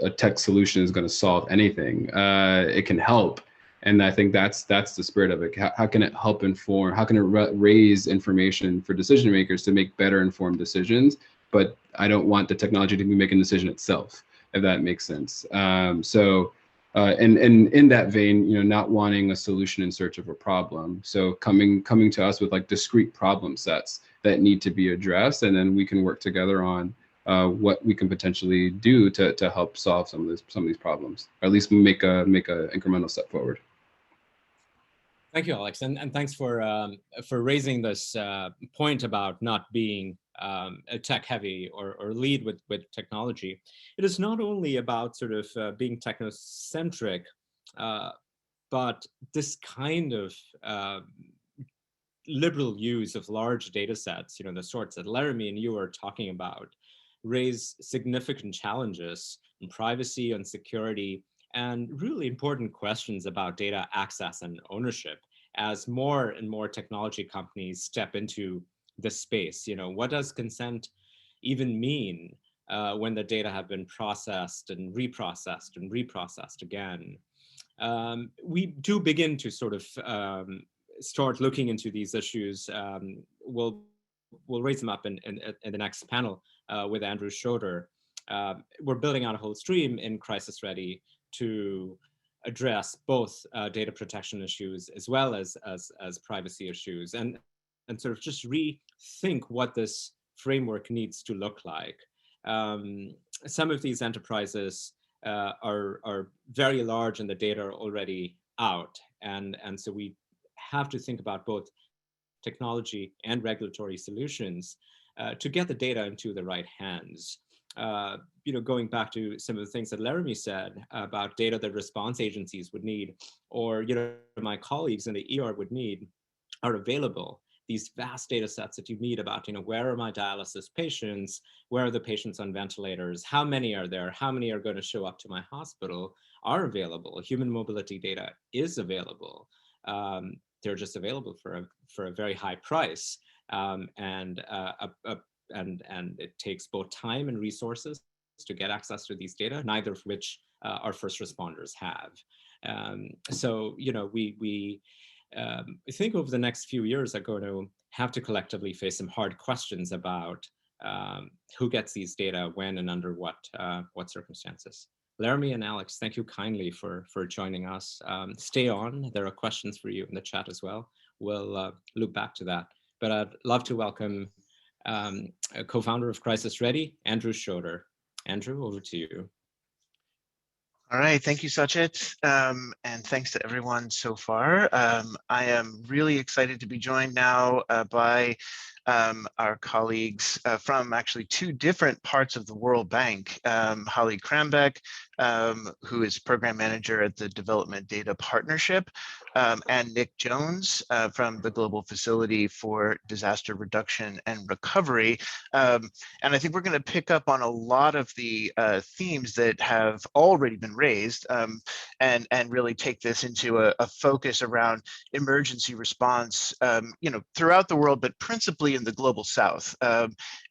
a tech solution is going to solve anything. It can help, and I think that's the spirit of it. How can it help inform? How can it raise information for decision makers to make better informed decisions? But I don't want the technology to be making a decision itself, if that makes sense. And in that vein, not wanting a solution in search of a problem. So coming to us with like discrete problem sets that need to be addressed, and then we can work together on what we can potentially do to help solve some of these problems, or at least make a incremental step forward. Thank you, Alex, and thanks for raising this point about not being tech heavy or lead with technology. It is not only about sort of being technocentric, but this kind of liberal use of large data sets, the sorts that Laramie and you are talking about, raise significant challenges in privacy and security, and really important questions about data access and ownership as more and more technology companies step into this space. What does consent even mean when the data have been processed and reprocessed again? We do begin to sort of start looking into these issues. We'll raise them up in the next panel with Andrew Schroeder. We're building out a whole stream in CrisisReady to address both data protection issues as well as privacy issues, and sort of just rethink what this framework needs to look like. Some of these enterprises are very large and the data are already out, and so we have to think about both technology and regulatory solutions to get the data into the right hands. Going back to some of the things that Laramie said about data that response agencies would need, or my colleagues in the ER would need, are available. These vast data sets that you need about, where are my dialysis patients? Where are the patients on ventilators? How many are there? How many are going to show up to my hospital? Are available. Human mobility data is available. They're just available for a very high price, and it takes both time and resources to get access to these data, neither of which our first responders have. So we I think over the next few years are going to have to collectively face some hard questions about who gets these data, when, and under what circumstances. Laramie and Alex, thank you kindly for joining us. Stay on. There are questions for you in the chat as well. We'll loop back to that. But I'd love to welcome a co-founder of CrisisReady, Andrew Schroeder. Andrew, over to you. All right, thank you, Sachit, and thanks to everyone so far. I am really excited to be joined now by our colleagues from actually two different parts of the World Bank. Holly Krambeck, who is program manager at the Development Data Partnership, and Nick Jones from the Global Facility for Disaster Reduction and Recovery. And I think we're going to pick up on a lot of the themes that have already been raised, and really take this into a focus around emergency response, throughout the world, but principally in the Global South.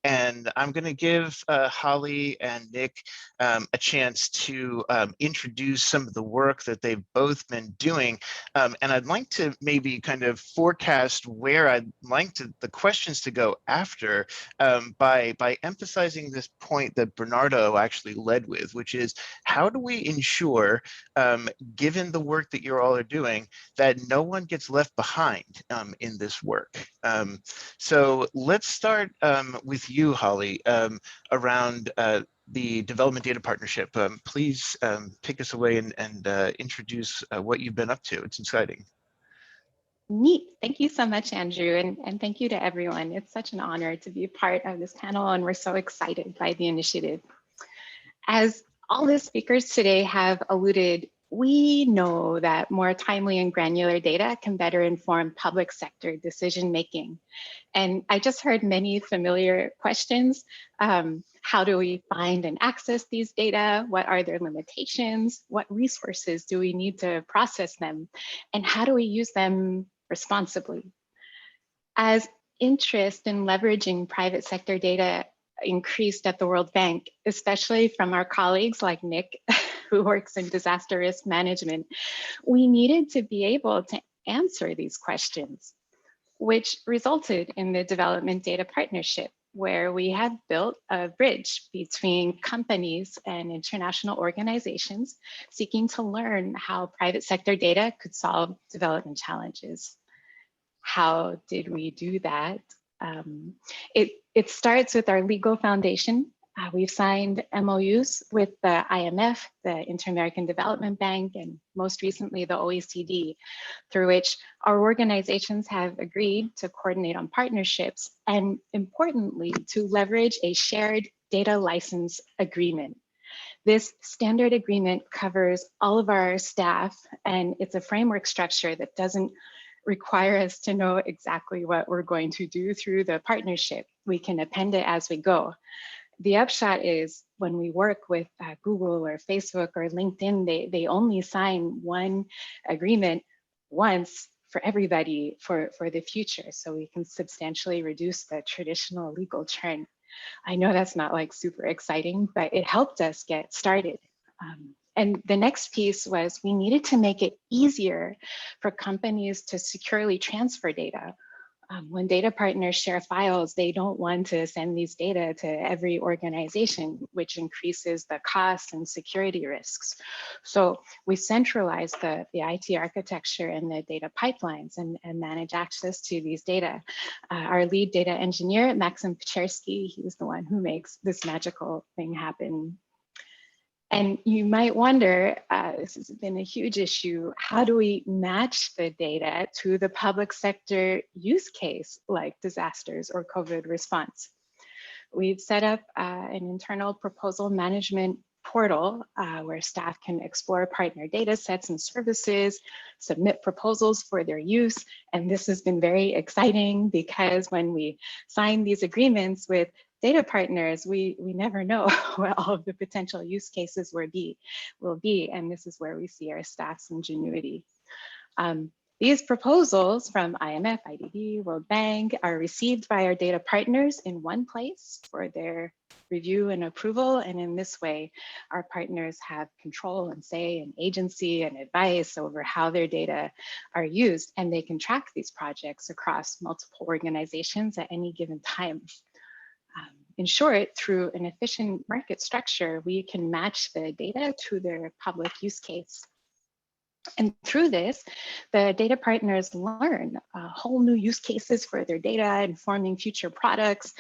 And I'm going to give Holly and Nick a chance to introduce some of the work that they've both been doing. And I'd like to maybe kind of forecast where I'd like the questions to go after, by emphasizing this point that Bernardo actually led with, which is, how do we ensure, given the work that you all are doing, that no one gets left behind in this work? So let's start with you, Holly, around the Development Data Partnership. Please take us away and introduce what you've been up to. It's exciting. Neat. Thank you so much, Andrew, and thank you to everyone. It's such an honor to be part of this panel, and we're so excited by the initiative. As all the speakers today have alluded, we know that more timely and granular data can better inform public sector decision making. And I just heard many familiar questions. How do we find and access these data? What are their limitations? What resources do we need to process them? And how do we use them responsibly? As interest in leveraging private sector data increased at the World Bank, especially from our colleagues like Nick, who works in disaster risk management, we needed to be able to answer these questions, which resulted in the Development Data Partnership, where we have built a bridge between companies and international organizations seeking to learn how private sector data could solve development challenges. How did we do that? It starts with our legal foundation. We've signed MOUs with the IMF, the Inter-American Development Bank, and most recently the OECD, through which our organizations have agreed to coordinate on partnerships and, importantly, to leverage a shared data license agreement. This standard agreement covers all of our staff, and it's a framework structure that doesn't require us to know exactly what we're going to do through the partnership. We can append it as we go. The upshot is when we work with Google or Facebook or LinkedIn, they only sign one agreement once for everybody for the future. So we can substantially reduce the traditional legal churn. I know that's not like super exciting, but it helped us get started. And the next piece was we needed to make it easier for companies to securely transfer data. When data partners share files, they don't want to send these data to every organization, which increases the cost and security risks. So we centralized the IT architecture and the data pipelines and manage access to these data. Our lead data engineer, Maxim Pechersky, he's the one who makes this magical thing happen. And you might wonder, this has been a huge issue, how do we match the data to the public sector use case like disasters or COVID response? We've set up an internal proposal management portal where staff can explore partner data sets and services, submit proposals for their use. And this has been very exciting because when we sign these agreements with data partners, we never know what all of the potential use cases will be, and this is where we see our staff's ingenuity. These proposals from IMF, IDB, World Bank are received by our data partners in one place for their review and approval, and in this way, our partners have control and say and agency and advice over how their data are used, and they can track these projects across multiple organizations at any given time. In short, through an efficient market structure, we can match the data to their public use case. And through this, the data partners learn whole new use cases for their data, informing future products,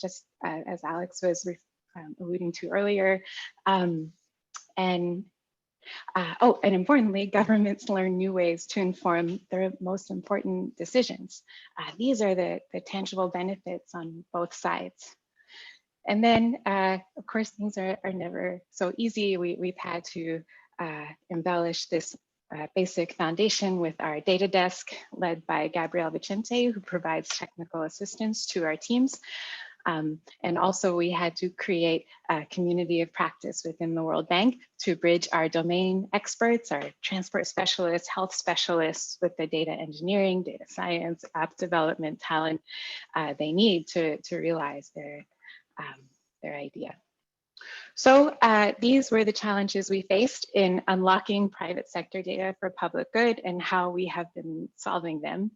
just as Alex was alluding to earlier. And importantly, governments learn new ways to inform their most important decisions. These are the tangible benefits on both sides. And then, of course, things are never so easy. We've had to embellish this basic foundation with our data desk led by Gabrielle Vicente, who provides technical assistance to our teams. And also we had to create a community of practice within the World Bank to bridge our domain experts, our transport specialists, health specialists with the data engineering, data science, app development talent they need to realize their idea. So these were the challenges we faced in unlocking private sector data for public good and how we have been solving them.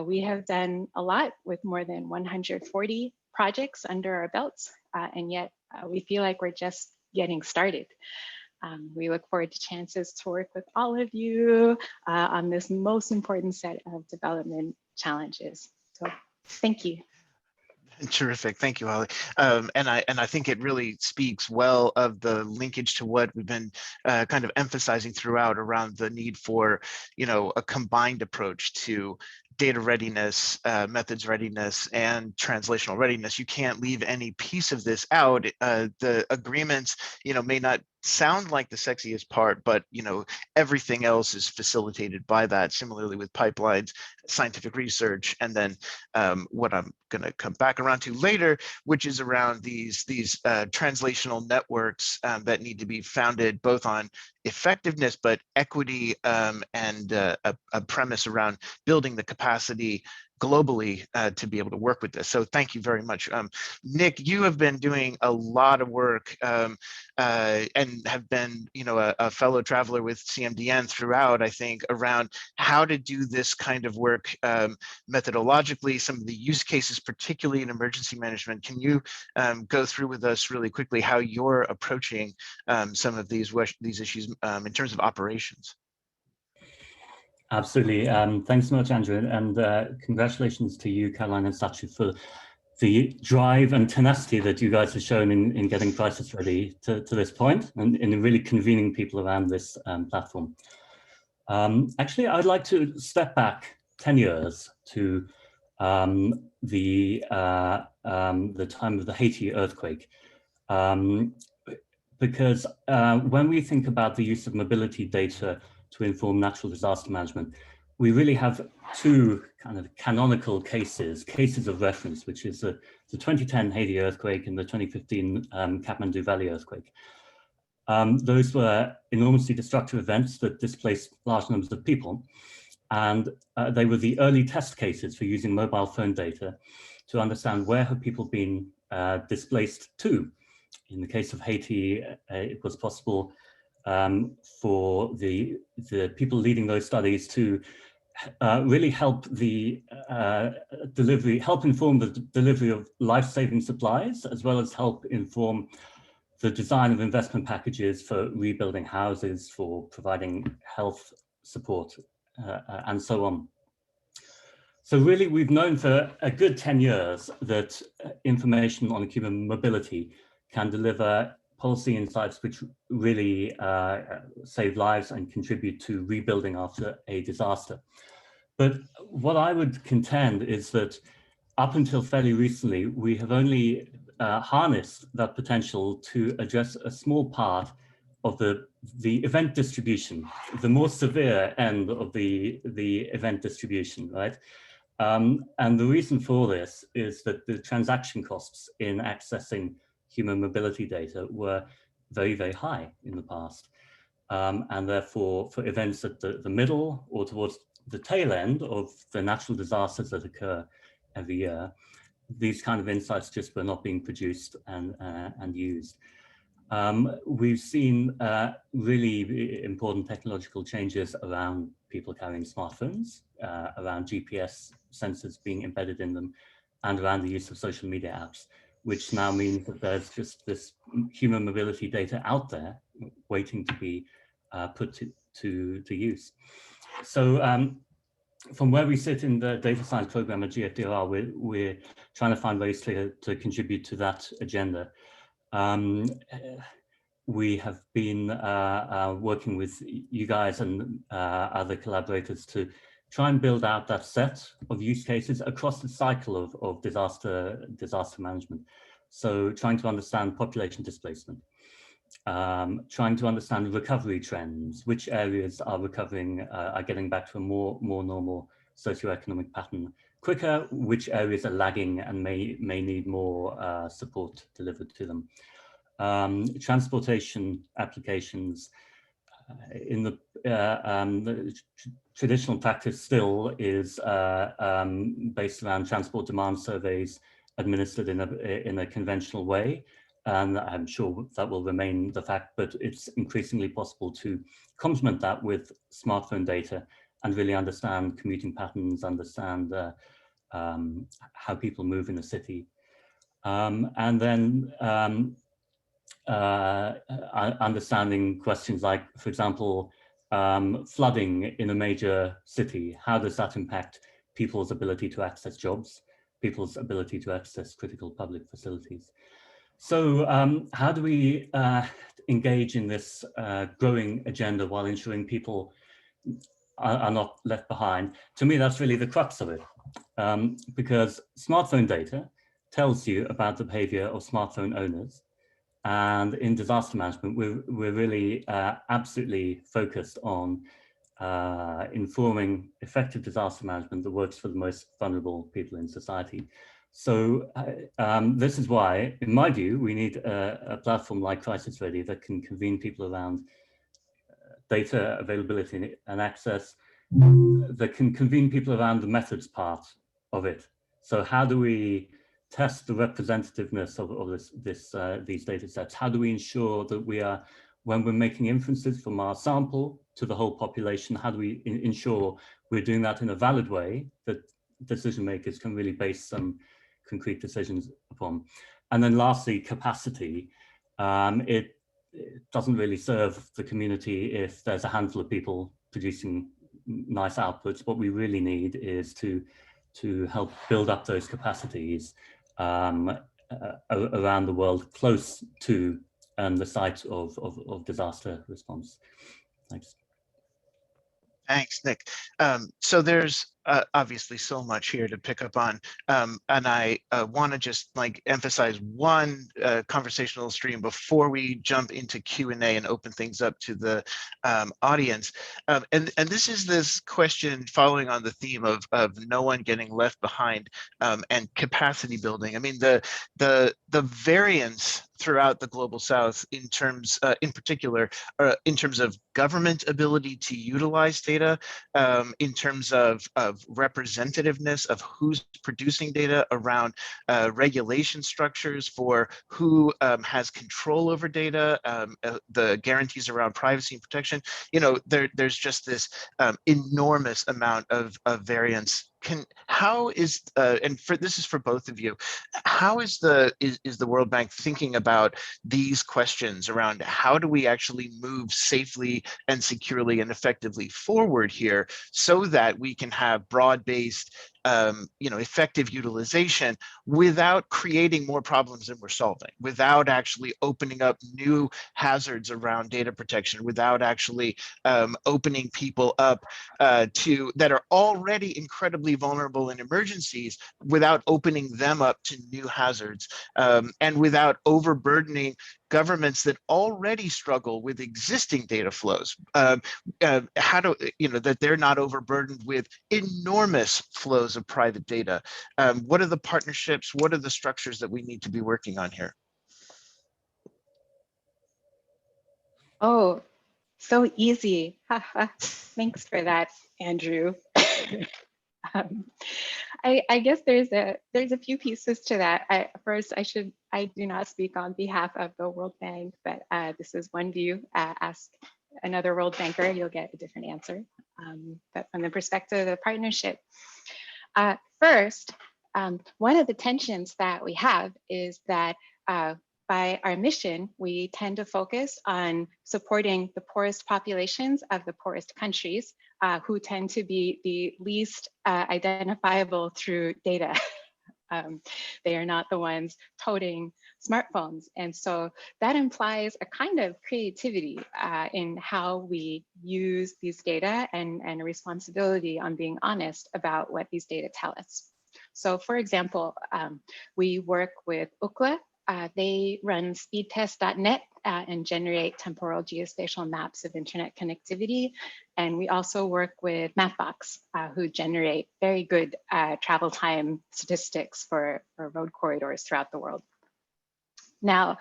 We have done a lot with more than 140 projects under our belts, and yet we feel like we're just getting started. We look forward to chances to work with all of you on this most important set of development challenges. So thank you. Terrific, thank you, Holly. And I think it really speaks well of the linkage to what we've been kind of emphasizing throughout around the need for, a combined approach to data readiness, methods readiness, and translational readiness. You can't leave any piece of this out. The agreements, may not sound like the sexiest part, but everything else is facilitated by that. Similarly with pipelines, scientific research, and then what I'm going to come back around to later, which is around these translational networks that need to be founded both on effectiveness, but equity, and a premise around building the capacity globally to be able to work with this. So thank you very much. Nick, you have been doing a lot of work and have been, a fellow traveler with CMDN throughout, I think, around how to do this kind of work methodologically, some of the use cases, particularly in emergency management. Can you go through with us really quickly how you're approaching some of these issues in terms of operations? Absolutely. Thanks so much, Andrew, and congratulations to you, Caroline and Sachi, for the drive and tenacity that you guys have shown in getting Crisis Ready to this point, and in really convening people around this platform. Actually, I'd like to step back 10 years to the time of the Haiti earthquake, because when we think about the use of mobility data to inform natural disaster management, we really have two kind of canonical cases of reference, which is the 2010 Haiti earthquake and the 2015 Kathmandu Valley earthquake. Those were enormously destructive events that displaced large numbers of people. And they were the early test cases for using mobile phone data to understand where have people been displaced to. In the case of Haiti, it was possible for the people leading those studies to really help inform the delivery of life-saving supplies, as well as help inform the design of investment packages for rebuilding houses, for providing health support, and so on. So really, we've known for a good 10 years that information on human mobility can deliver policy insights which really save lives and contribute to rebuilding after a disaster. But what I would contend is that up until fairly recently, we have only harnessed that potential to address a small part of the event distribution, the more severe end of the event distribution, right? And the reason for this is that the transaction costs in accessing human mobility data were very, very high in the past. And therefore, for events at the middle or towards the tail end of the natural disasters that occur every year, these kind of insights just were not being produced and used. We've seen really important technological changes around people carrying smartphones, around GPS sensors being embedded in them, and around the use of social media apps, which now means that there's just this human mobility data out there waiting to be put to use. So from where we sit in the data science program at GFDR, we're trying to find ways to contribute to that agenda. We have been working with you guys and other collaborators to try and build out that set of use cases across the cycle of disaster management. So trying to understand population displacement, trying to understand recovery trends, which areas are recovering, are getting back to a more normal socioeconomic pattern quicker, which areas are lagging and may need more support delivered to them. Transportation applications in the traditional practice still is based around transport demand surveys administered in a conventional way, and I'm sure that will remain the fact, but it's increasingly possible to complement that with smartphone data and really understand commuting patterns, understand how people move in a city, and then understanding questions like, for example, flooding in a major city. How does that impact people's ability to access jobs, people's ability to access critical public facilities? So how do we engage in this growing agenda while ensuring people are not left behind. To me, that's really the crux of it, because smartphone data tells you about the behavior of smartphone owners. And in disaster management, we're really absolutely focused on informing effective disaster management that works for the most vulnerable people in society. So this is why, in my view, we need a platform like CrisisReady that can convene people around data availability and access, that can convene people around the methods part of it. So how do we test the representativeness of these data sets? How do we ensure that we are, when we're making inferences from our sample to the whole population, how do we ensure we're doing that in a valid way that decision makers can really base some concrete decisions upon? And then lastly, capacity. It doesn't really serve the community if there's a handful of people producing nice outputs. What we really need is to help build up those capacities around the world, close to the site of disaster response. Thanks. Thanks, Nick. So there's obviously so much here to pick up on, and I want to just emphasize one conversational stream before we jump into Q&A and open things up to the audience. And this is this question following on the theme of no one getting left behind and capacity building. I mean, the variance throughout the global South in terms, in particular, in terms of government ability to utilize data, in terms of representativeness of who's producing data, around regulation structures for who has control over data, the guarantees around privacy and protection. You know, there's just this enormous amount of variance. How is and this is for both of you, how is the World Bank thinking about these questions around how do we actually move safely and securely and effectively forward here so that we can have broad-based effective utilization without creating more problems than we're solving, without actually opening up new hazards around data protection, without actually opening people up that are already incredibly vulnerable in emergencies, without opening them up to new hazards, and without overburdening governments that already struggle with existing data flows, that they're not overburdened with enormous flows of private data. What are the partnerships? What are the structures that we need to be working on here? Oh, so easy. Thanks for that, Andrew. I guess there's a few pieces to that. First, I do not speak on behalf of the World Bank, but this is one view. Ask another World Banker, you'll get a different answer. But from the perspective of the partnership, first, one of the tensions that we have is that by our mission, we tend to focus on supporting the poorest populations of the poorest countries, who tend to be the least identifiable through data. They are not the ones toting smartphones. And so that implies a kind of creativity in how we use these data and a responsibility on being honest about what these data tell us. So for example, we work with UCLA. They run speedtest.net and generate temporal geospatial maps of internet connectivity. And we also work with Mapbox, who generate very good travel time statistics for road corridors throughout the world. Now,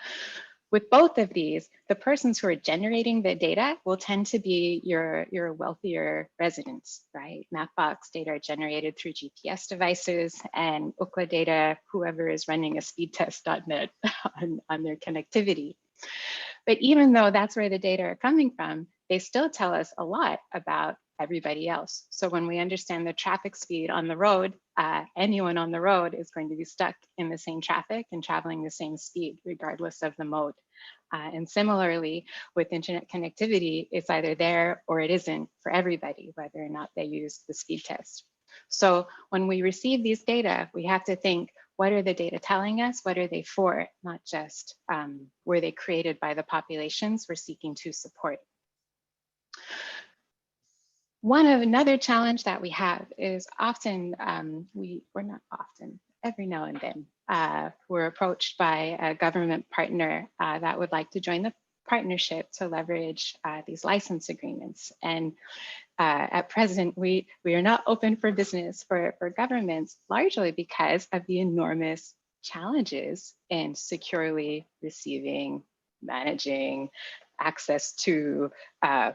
with both of these, the persons who are generating the data will tend to be your wealthier residents, right? Mapbox data are generated through GPS devices, and UCLA data, whoever is running a speedtest.net on their connectivity. But even though that's where the data are coming from, they still tell us a lot about everybody else. So when we understand the traffic speed on the road, anyone on the road is going to be stuck in the same traffic and traveling the same speed, regardless of the mode. And similarly, with internet connectivity, it's either there or it isn't for everybody, whether or not they use the speed test. So when we receive these data, we have to think, what are the data telling us? What are they for? Not just were they created by the populations we're seeking to support. Another challenge that we have is often, every now and then, we're approached by a government partner that would like to join the partnership to leverage these license agreements. And at present, we are not open for business for governments, largely because of the enormous challenges in securely receiving, managing, access to,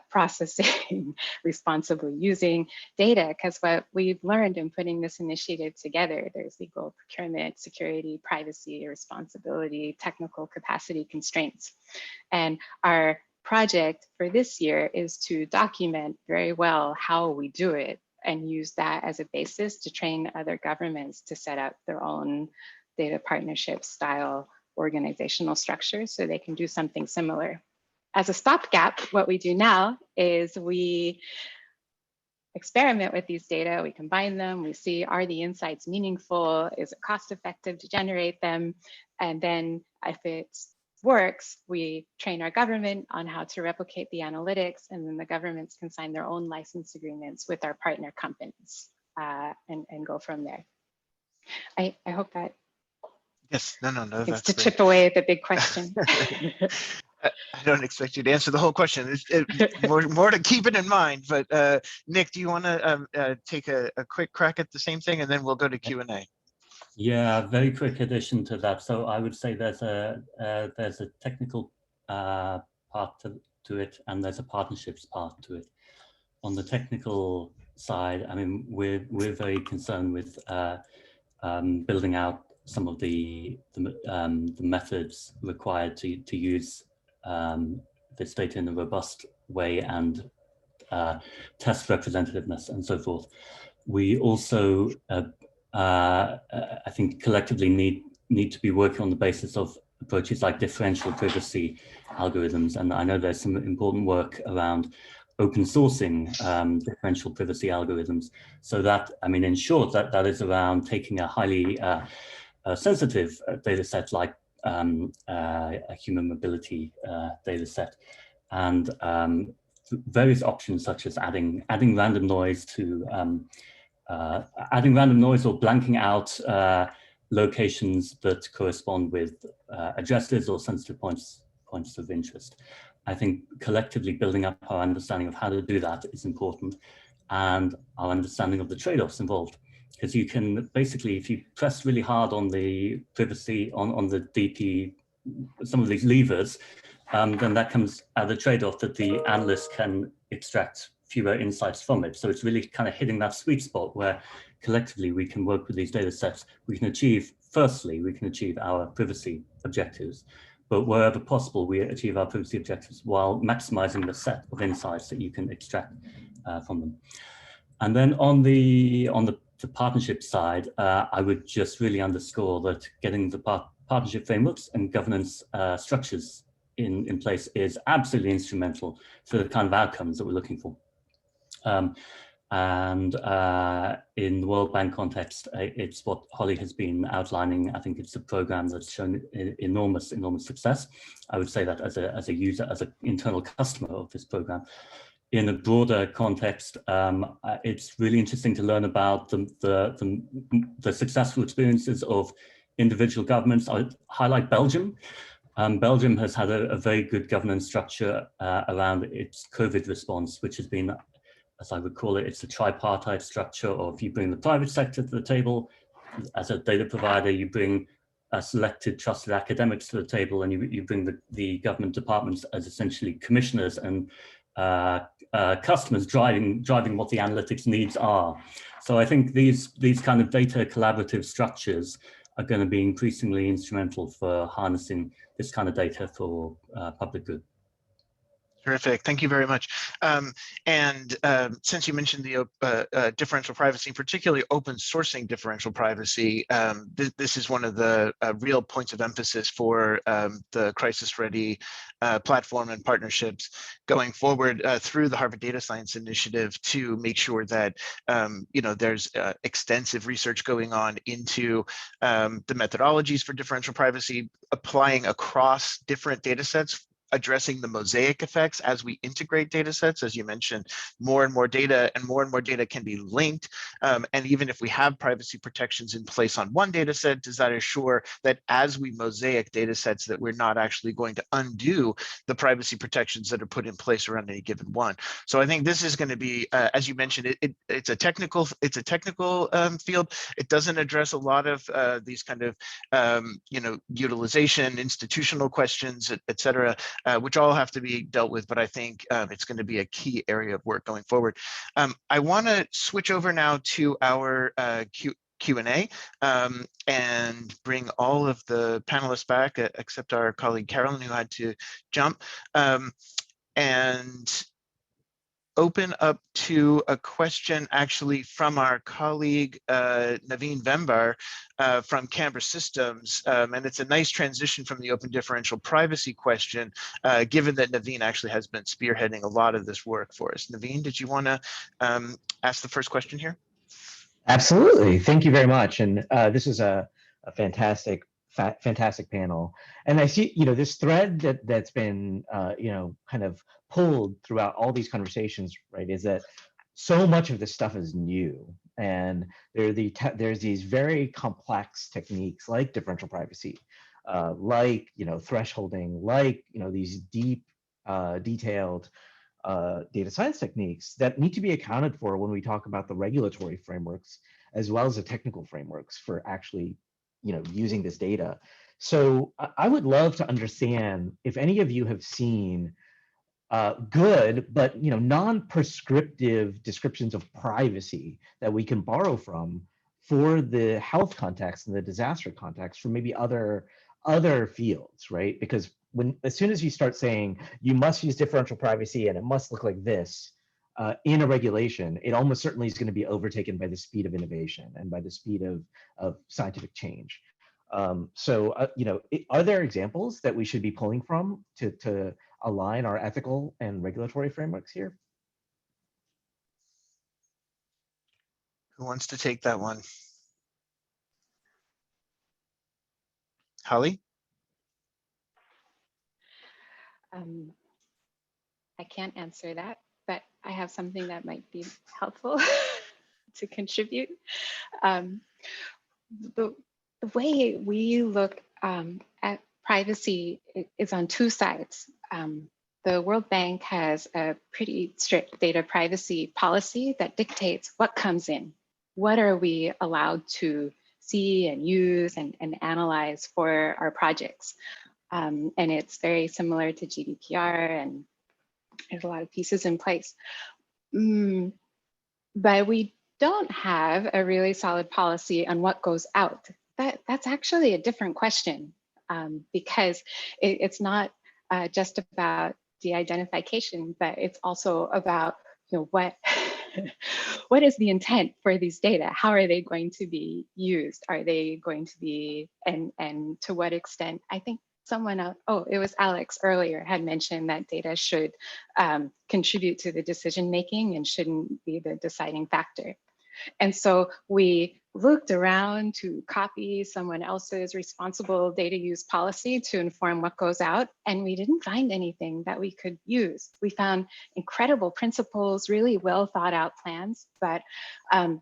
processing, responsibly using data. Because what we've learned in putting this initiative together, there's legal, procurement, security, privacy, responsibility, technical capacity constraints. And our project for this year is to document very well how we do it and use that as a basis to train other governments to set up their own data partnership style organizational structures so they can do something similar. As a stopgap, what we do now is we experiment with these data, we combine them, we see, are the insights meaningful? Is it cost effective to generate them? And then if it works, we train our government on how to replicate the analytics, and then the governments can sign their own license agreements with our partner companies and go from there. I hope that. Yes, no, it's to chip away at the big question. I don't expect you to answer the whole question. More to keep it in mind. But Nick, do you want to take a quick crack at the same thing, and then we'll go to Q&A? Yeah, very quick addition to that. So I would say there's a technical part to it, and there's a partnerships part to it. On the technical side, I mean, we're very concerned with building out some of the methods required to use this data in a robust way and test representativeness and so forth. We also, I think, collectively need to be working on the basis of approaches like differential privacy algorithms. And I know there's some important work around open sourcing differential privacy algorithms. So that, I mean, in short, that is around taking a highly sensitive data set like a human mobility data set, and various options such as adding random noise to adding random noise or blanking out locations that correspond with addresses or sensitive points of interest. I think collectively building up our understanding of how to do that is important, and our understanding of the trade-offs involved. Because you can basically, if you press really hard on the privacy, on the DP, some of these levers, then that comes at the trade-off that the analyst can extract fewer insights from it. So it's really kind of hitting that sweet spot where collectively we can work with these data sets. We can achieve, firstly, we can achieve our privacy objectives, but wherever possible, we achieve our privacy objectives while maximizing the set of insights that you can extract from them. And then on the partnership side, I would just really underscore that getting the partnership frameworks and governance structures in place is absolutely instrumental for the kind of outcomes that we're looking for. And in the World Bank context, it's what Holly has been outlining. I think it's a program that's shown enormous success. I would say that as a user, as an internal customer of this program. In a broader context, it's really interesting to learn about the successful experiences of individual governments. I would highlight Belgium. Belgium has had a very good governance structure around its COVID response, which has been, as I would call it, it's a tripartite structure of you bring the private sector to the table. As a data provider, you bring selected trusted academics to the table, and you bring the government departments as essentially commissioners and customers driving what the analytics needs are. So I think these kind of data collaborative structures are going to be increasingly instrumental for harnessing this kind of data for public good. Terrific. Thank you very much. Since you mentioned the differential privacy, particularly open sourcing differential privacy, this is one of the real points of emphasis for the CrisisReady platform and partnerships going forward through the Harvard Data Science Initiative to make sure that there's extensive research going on into the methodologies for differential privacy, applying across different data sets addressing the mosaic effects as we integrate data sets. As you mentioned, more and more data can be linked. And even if we have privacy protections in place on one data set, does that assure that as we mosaic data sets that we're not actually going to undo the privacy protections that are put in place around any given one? So I think this is going to be, as you mentioned, it's a technical field. It doesn't address a lot of these kind of utilization, institutional questions, et cetera, which all have to be dealt with. But I think it's going to be a key area of work going forward. I want to switch over now to our Q&A and bring all of the panelists back, except our colleague Carolyn, who had to jump, and open up to a question actually from our colleague Naveen Vembar from Canberra Systems, and it's a nice transition from the open differential privacy question, given that Naveen actually has been spearheading a lot of this work for us. Naveen, did you want to ask the first question here? Absolutely, thank you very much. And this is a fantastic panel, and I see this thread that's been kind of pulled throughout all these conversations, right, is that so much of this stuff is new, and there's these very complex techniques like differential privacy, like thresholding, like these deep detailed data science techniques that need to be accounted for when we talk about the regulatory frameworks as well as the technical frameworks for actually using this data. So I would love to understand if any of you have seen good but non-prescriptive descriptions of privacy that we can borrow from for the health context and the disaster context for maybe other fields, right? Because as soon as you start saying you must use differential privacy and it must look like this in a regulation, it almost certainly is going to be overtaken by the speed of innovation and by the speed of scientific change. So are there examples that we should be pulling from to align our ethical and regulatory frameworks here? Who wants to take that one? Holly? I can't answer that, but I have something that might be helpful to contribute. The way we look at privacy is on two sides. The World Bank has a pretty strict data privacy policy that dictates what comes in. What are we allowed to see and use and analyze for our projects? And it's very similar to GDPR, and there's a lot of pieces in place. But we don't have a really solid policy on what goes out. That's actually a different question, because it's not just about de-identification, but it's also about what is the intent for these data? How are they going to be used? Are they going to be, and to what extent? I think someone else, it was Alex earlier, had mentioned that data should contribute to the decision making and shouldn't be the deciding factor. And so we looked around to copy someone else's responsible data use policy to inform what goes out, and we didn't find anything that we could use. We found incredible principles, really well thought out plans, but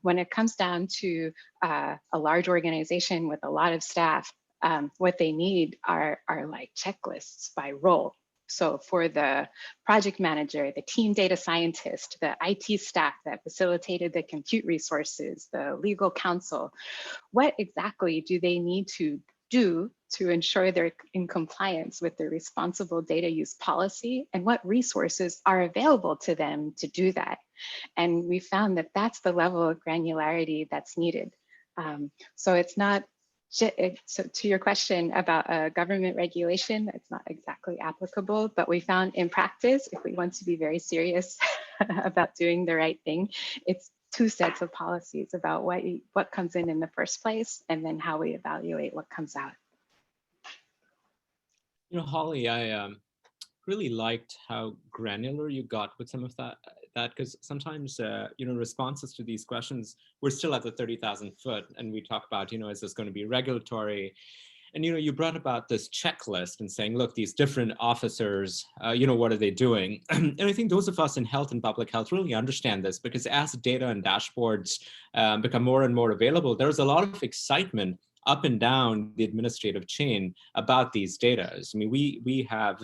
when it comes down to a large organization with a lot of staff, what they need are like checklists by role. So for the project manager, the team data scientist, the IT staff that facilitated the compute resources, the legal counsel, what exactly do they need to do to ensure they're in compliance with the responsible data use policy, and what resources are available to them to do that? And we found that that's the level of granularity that's needed. So it's not, so to your question about a government regulation, it's not exactly applicable, but we found in practice, if we want to be very serious about doing the right thing, it's two sets of policies about what comes in the first place, and then how we evaluate what comes out. Holly, I really liked how granular you got with some of that, because sometimes, responses to these questions, we're still at the 30,000 foot, and we talk about, is this going to be regulatory? And you brought about this checklist and saying, look, these different officers, what are they doing? And I think those of us in health and public health really understand this, because as data and dashboards become more and more available, there's a lot of excitement up and down the administrative chain about these data. I mean, we have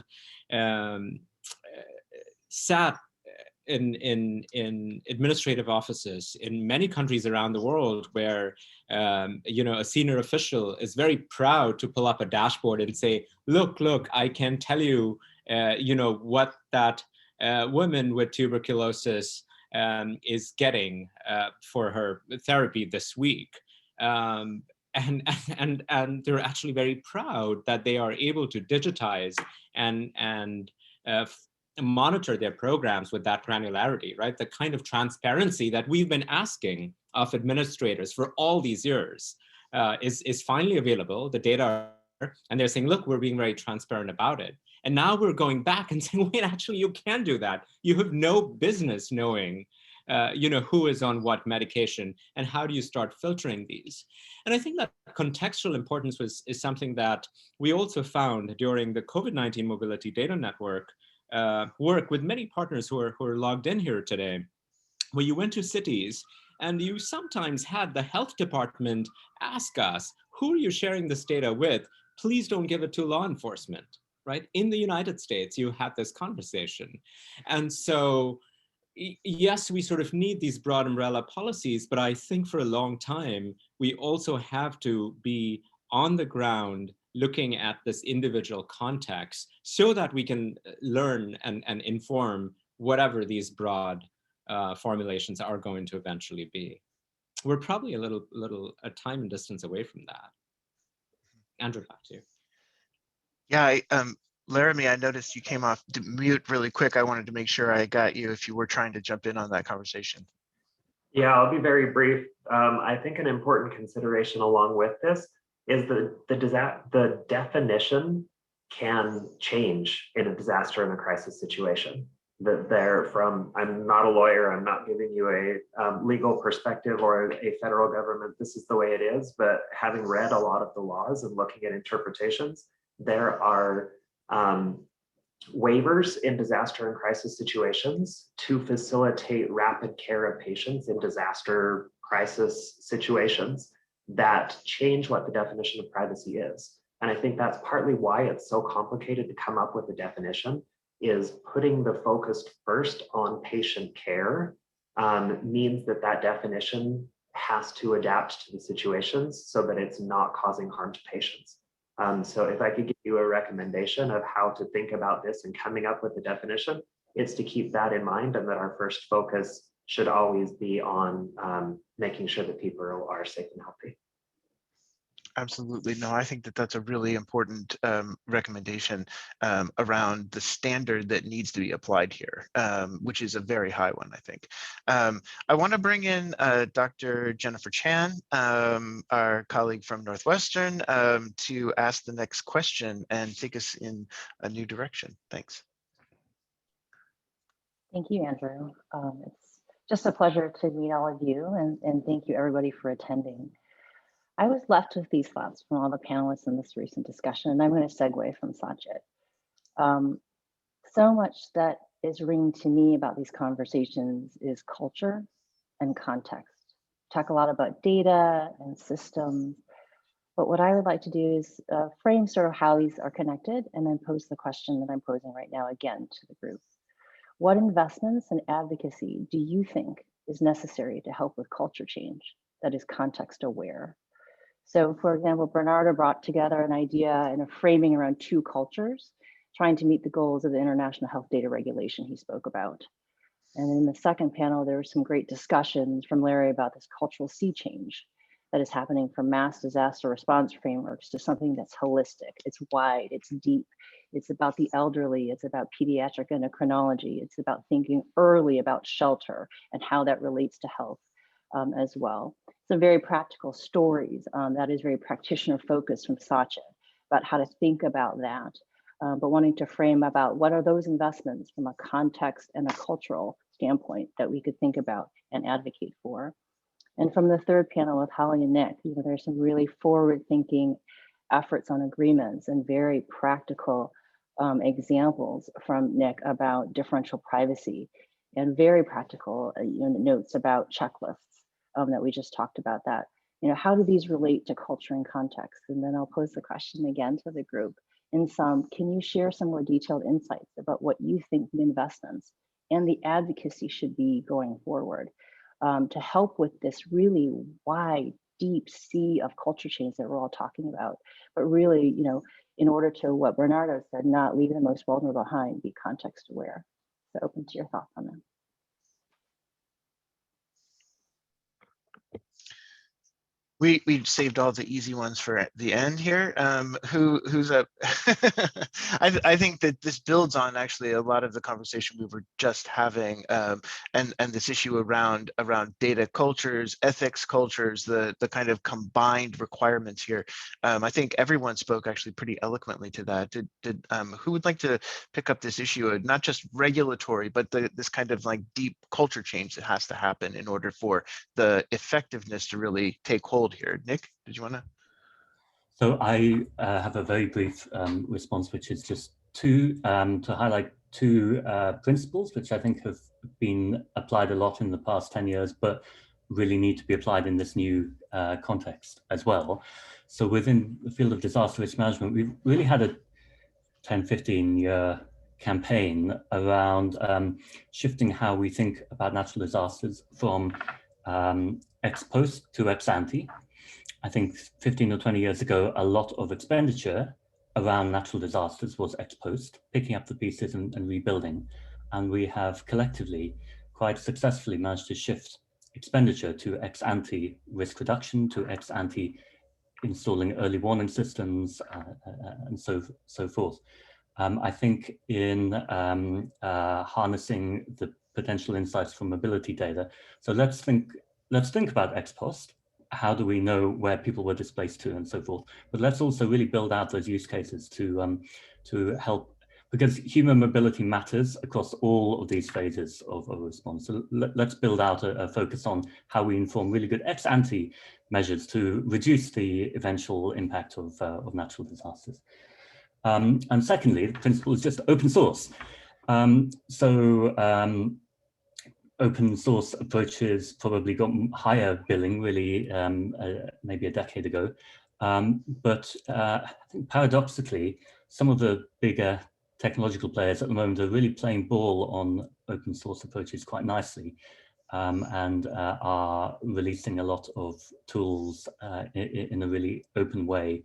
sat in administrative offices in many countries around the world where a senior official is very proud to pull up a dashboard and say, look, I can tell you what that woman with tuberculosis is getting for her therapy this week. And they're actually very proud that they are able to digitize and monitor their programs with that granularity, right? The kind of transparency that we've been asking of administrators for all these years is finally available. The data, and they're saying, look, we're being very transparent about it. And now we're going back and saying, wait, actually, you can do that. You have no business knowing who is on what medication and how do you start filtering these. And I think that contextual importance is something that we also found during the COVID-19 Mobility Data Network work with many partners who are logged in here today, where you went to cities and you sometimes had the health department ask us, who are you sharing this data with? Please don't give it to law enforcement, right? In the United States, you had this conversation. And so, yes, we sort of need these broad umbrella policies, but I think for a long time, we also have to be on the ground looking at this individual context so that we can learn and inform whatever these broad formulations are going to eventually be. We're probably a time and distance away from that. Andrew, back to you. Yeah, Laramie, I noticed you came off mute really quick. I wanted to make sure I got you if you were trying to jump in on that conversation. Yeah, I'll be very brief. I think an important consideration along with this is the definition can change in a disaster and a crisis situation. I'm not a lawyer, I'm not giving you a legal perspective or a federal government, this is the way it is, but having read a lot of the laws and looking at interpretations, there are waivers in disaster and crisis situations to facilitate rapid care of patients in disaster crisis situations that change what the definition of privacy is. And I think that's partly why it's so complicated to come up with a definition, is putting the focus first on patient care means that definition has to adapt to the situations so that it's not causing harm to patients. So if I could give you a recommendation of how to think about this and coming up with a definition, it's to keep that in mind, and that our first focus should always be on making sure that people are safe and healthy. Absolutely. No, I think that's a really important recommendation around the standard that needs to be applied here, which is a very high one, I think. I want to bring in Dr. Jennifer Chan, our colleague from Northwestern, to ask the next question and take us in a new direction. Thanks. Thank you, Andrew. It's just a pleasure to meet all of you, and thank you everybody for attending. I was left with these thoughts from all the panelists in this recent discussion, and I'm going to segue from Sachin. So much that is ringing to me about these conversations is culture and context. Talk a lot about data and systems, but what I would like to do is frame sort of how these are connected, and then pose the question that I'm posing right now again to the group. What investments and advocacy do you think is necessary to help with culture change that is context aware? So for example, Bernardo brought together an idea and a framing around two cultures, trying to meet the goals of the international health data regulation he spoke about. And in the second panel, there were some great discussions from Larry about this cultural sea change that is happening from mass disaster response frameworks to something that's holistic, it's wide, it's deep, it's about the elderly, it's about pediatric endocrinology, it's about thinking early about shelter and how that relates to health as well. Some very practical stories that is very practitioner focused from Sachin about how to think about that, but wanting to frame about what are those investments from a context and a cultural standpoint that we could think about and advocate for. And from the third panel with Holly and Nick, there's some really forward-thinking efforts on agreements and very practical examples from Nick about differential privacy, and very practical notes about checklists that we just talked about. That, how do these relate to culture and context? And then I'll pose the question again to the group. Can you share some more detailed insights about what you think the investments and the advocacy should be going forward to help with this really wide, deep sea of culture change that we're all talking about, but really, in order to, what Bernardo said, not leave the most vulnerable behind, be context aware. So open to your thoughts on that. We saved all the easy ones for the end here. Who's up? I think that this builds on actually a lot of the conversation we were just having, and this issue around data cultures, ethics cultures, the kind of combined requirements here. I think everyone spoke actually pretty eloquently to that. Who would like to pick up this issue, not just regulatory, but this kind of like deep culture change that has to happen in order for the effectiveness to really take hold here? Nick, did you want to? So I have a very brief response, which is just to highlight two principles, which I think have been applied a lot in the past 10 years, but really need to be applied in this new context as well. So within the field of disaster risk management, we've really had a 10, 15-year campaign around shifting how we think about natural disasters from ex post to ex ante. I think 15 or 20 years ago, a lot of expenditure around natural disasters was ex post, picking up the pieces and rebuilding. And we have collectively quite successfully managed to shift expenditure to ex ante risk reduction, to ex ante installing early warning systems, and so forth. I think in harnessing the potential insights from mobility data. So let's think about ex post. How do we know where people were displaced to and so forth? But let's also really build out those use cases to help, because human mobility matters across all of these phases of a response. So let's build out a focus on how we inform really good ex ante measures to reduce the eventual impact of natural disasters. And secondly, the principle is just open source. Open source approaches probably got higher billing really maybe a decade ago. But I think paradoxically, some of the bigger technological players at the moment are really playing ball on open source approaches quite nicely, and are releasing a lot of tools in a really open way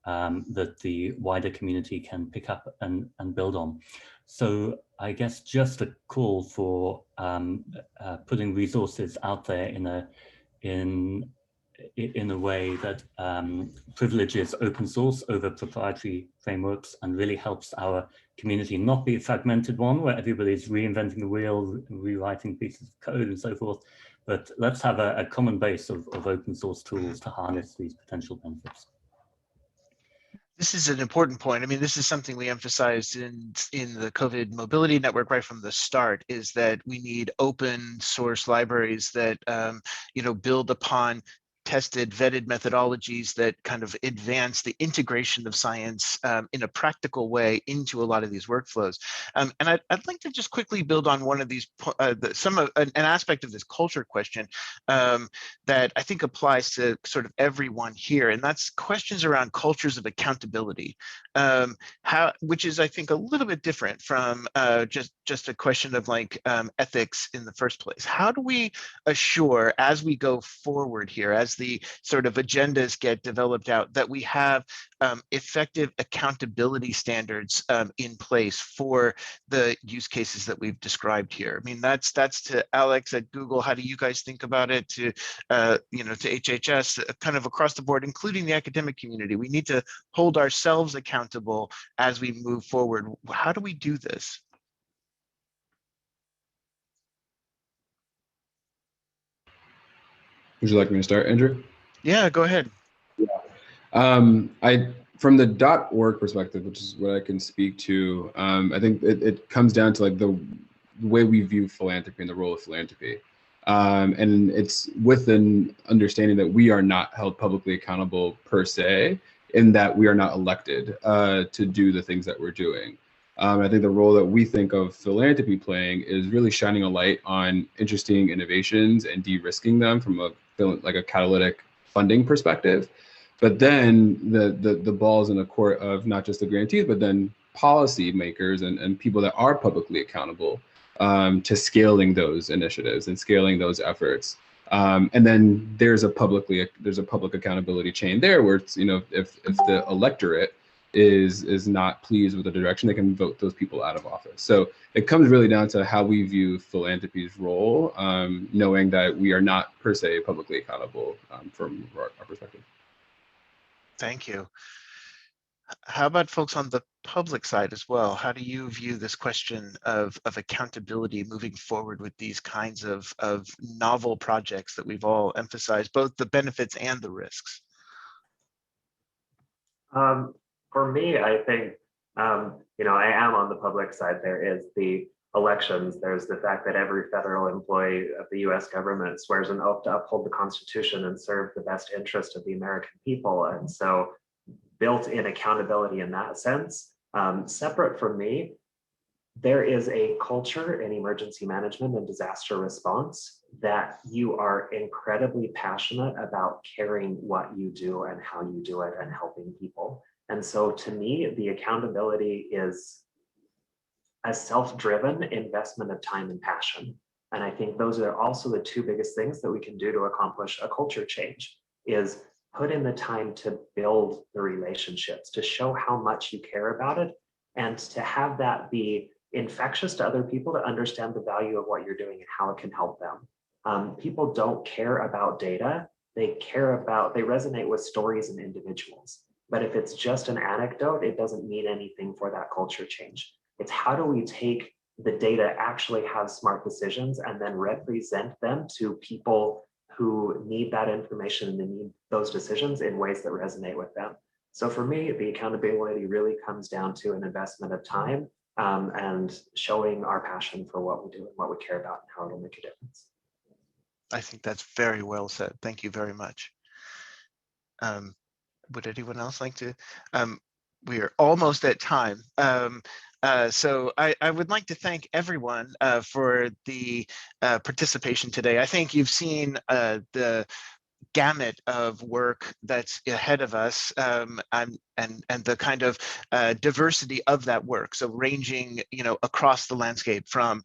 that the wider community can pick up and build on. So I guess just a call for putting resources out there in a way that privileges open source over proprietary frameworks and really helps our community not be a fragmented one where everybody's reinventing the wheel, rewriting pieces of code and so forth, but let's have a common base of open source tools to harness these potential benefits. This is an important point. I mean, this is something we emphasized in the COVID Mobility Network right from the start, is that we need open source libraries that build upon tested, vetted methodologies that kind of advance the integration of science in a practical way into a lot of these workflows. And I'd like to just quickly build on one of these, an aspect of this culture question that I think applies to sort of everyone here, and that's questions around cultures of accountability, which is, I think, a little bit different from just a question of like ethics in the first place. How do we assure, as we go forward here, as the sort of agendas get developed out, that we have effective accountability standards in place for the use cases that we've described here? I mean, that's to Alex at Google. How do you guys think about it? To to HHS, kind of across the board, including the academic community. We need to hold ourselves accountable as we move forward. How do we do this? Would you like me to start, Andrew? Yeah, go ahead. From the .org perspective, which is what I can speak to, I think it comes down to like the way we view philanthropy and the role of philanthropy. And it's with an understanding that we are not held publicly accountable per se, in that we are not elected to do the things that we're doing. I think the role that we think of philanthropy playing is really shining a light on interesting innovations and de-risking them from a catalytic funding perspective. But then the ball's in the court of not just the grantees, but then policy makers and people that are publicly accountable to scaling those initiatives and scaling those efforts. And then there's a public accountability chain there where it's, if the electorate is not pleased with the direction, they can vote those people out of office. So it comes really down to how we view philanthropy's role, knowing that we are not per se publicly accountable from our perspective. Thank you. How about folks on the public side as well? How do you view this question of accountability moving forward with these kinds of novel projects that we've all emphasized, both the benefits and the risks? For me, I think, I am on the public side. There is the elections. There's the fact that every federal employee of the US government swears an oath to uphold the Constitution and serve the best interest of the American people. And so built-in accountability in that sense. Separate from me, there is a culture in emergency management and disaster response that you are incredibly passionate about caring what you do and how you do it and helping people. And so to me, the accountability is a self-driven investment of time and passion. And I think those are also the two biggest things that we can do to accomplish a culture change, is put in the time to build the relationships, to show how much you care about it, and to have that be infectious to other people to understand the value of what you're doing and how it can help them. People don't care about data. They resonate with stories and individuals. But if it's just an anecdote, it doesn't mean anything for that culture change. It's how do we take the data, actually have smart decisions, and then represent them to people who need that information and they need those decisions in ways that resonate with them. So for me, the accountability really comes down to an investment of time and showing our passion for what we do and what we care about and how it'll make a difference. I think that's very well said. Thank you very much. Would anyone else like to? We are almost at time. So I would like to thank everyone for the participation today. I think you've seen the gamut of work that's ahead of us and the kind of diversity of that work. So ranging, across the landscape from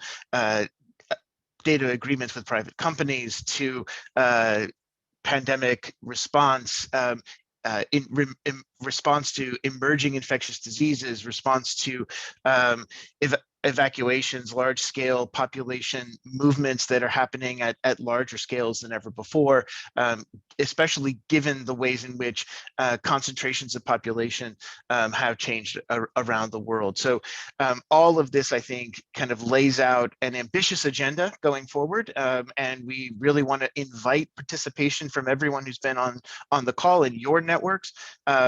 data agreements with private companies to pandemic response, in response to emerging infectious diseases, response to evacuations, large-scale population movements that are happening at larger scales than ever before, especially given the ways in which concentrations of population have changed around the world. So all of this, I think, kind of lays out an ambitious agenda going forward, and we really want to invite participation from everyone who's been on the call in your networks,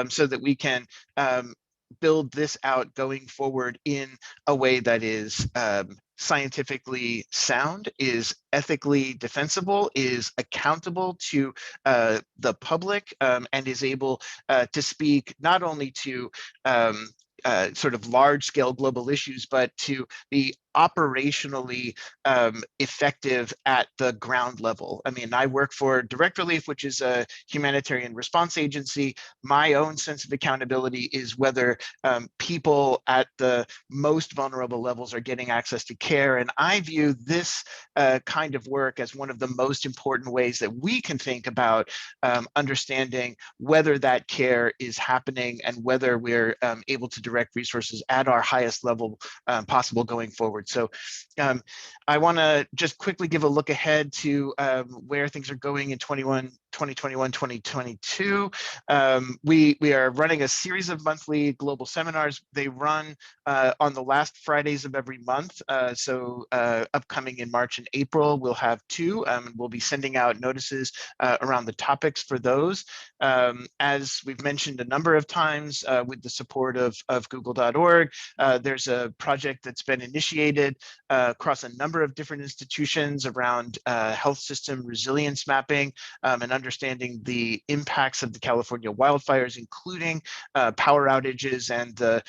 so that we can build this out going forward in a way that is scientifically sound, is ethically defensible, is accountable to the public, and is able to speak not only to sort of large-scale global issues, but to be operationally effective at the ground level. I mean, I work for Direct Relief, which is a humanitarian response agency. My own sense of accountability is whether people at the most vulnerable levels are getting access to care. And I view this kind of work as one of the most important ways that we can think about understanding whether that care is happening and whether we're able to direct resources at our highest level possible going forward. So I want to just quickly give a look ahead to where things are going in 2021, 2022. We are running a series of monthly global seminars. They run on the last Fridays of every month. So upcoming in March and April, we'll have two. We'll be sending out notices around the topics for those. As we've mentioned a number of times, with the support of google.org, there's a project that's been initiated coordinated across a number of different institutions around health system resilience mapping and understanding the impacts of the California wildfires, including power outages and the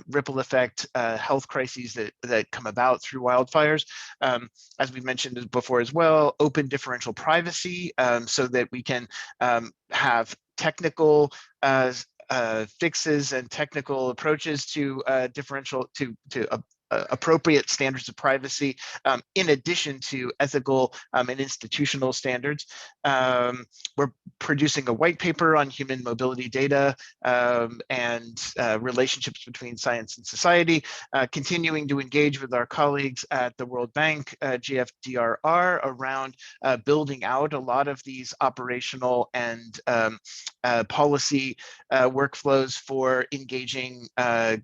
ripple effect health crises that come about through wildfires. As we mentioned before as well, open differential privacy so that we can have technical fixes and technical approaches to differential to appropriate standards of privacy, in addition to ethical and institutional standards. We're producing a white paper on human mobility data and relationships between science and society, continuing to engage with our colleagues at the World Bank, GFDRR, around building out a lot of these operational and policy workflows for engaging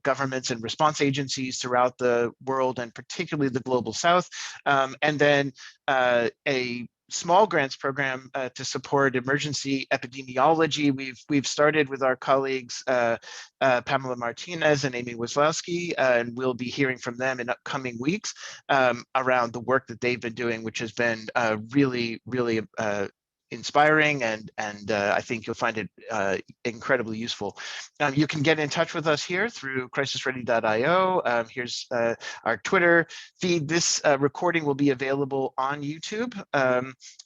governments and response agencies throughout the world, and particularly the global south, and then a small grants program to support emergency epidemiology. We've started with our colleagues Pamela Martinez and Amy Wazlowski, and we'll be hearing from them in upcoming weeks around the work that they've been doing, which has been really inspiring, and I think you'll find it incredibly useful. You can get in touch with us here through CrisisReady.io. Here's our Twitter feed. This recording will be available on YouTube,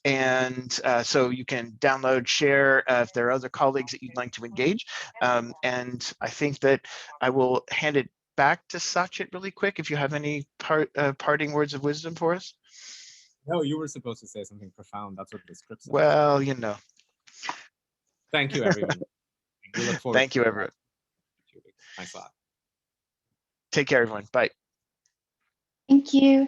and so you can download, share if there are other colleagues that you'd like to engage. And I think that I will hand it back to Sachit really quick if you have any parting words of wisdom for us. No, you were supposed to say something profound. That's what the script said. Well, you know. Thank you, everyone. We look forward. Thank you, everyone. Thanks a lot. Take care, everyone. Bye. Thank you.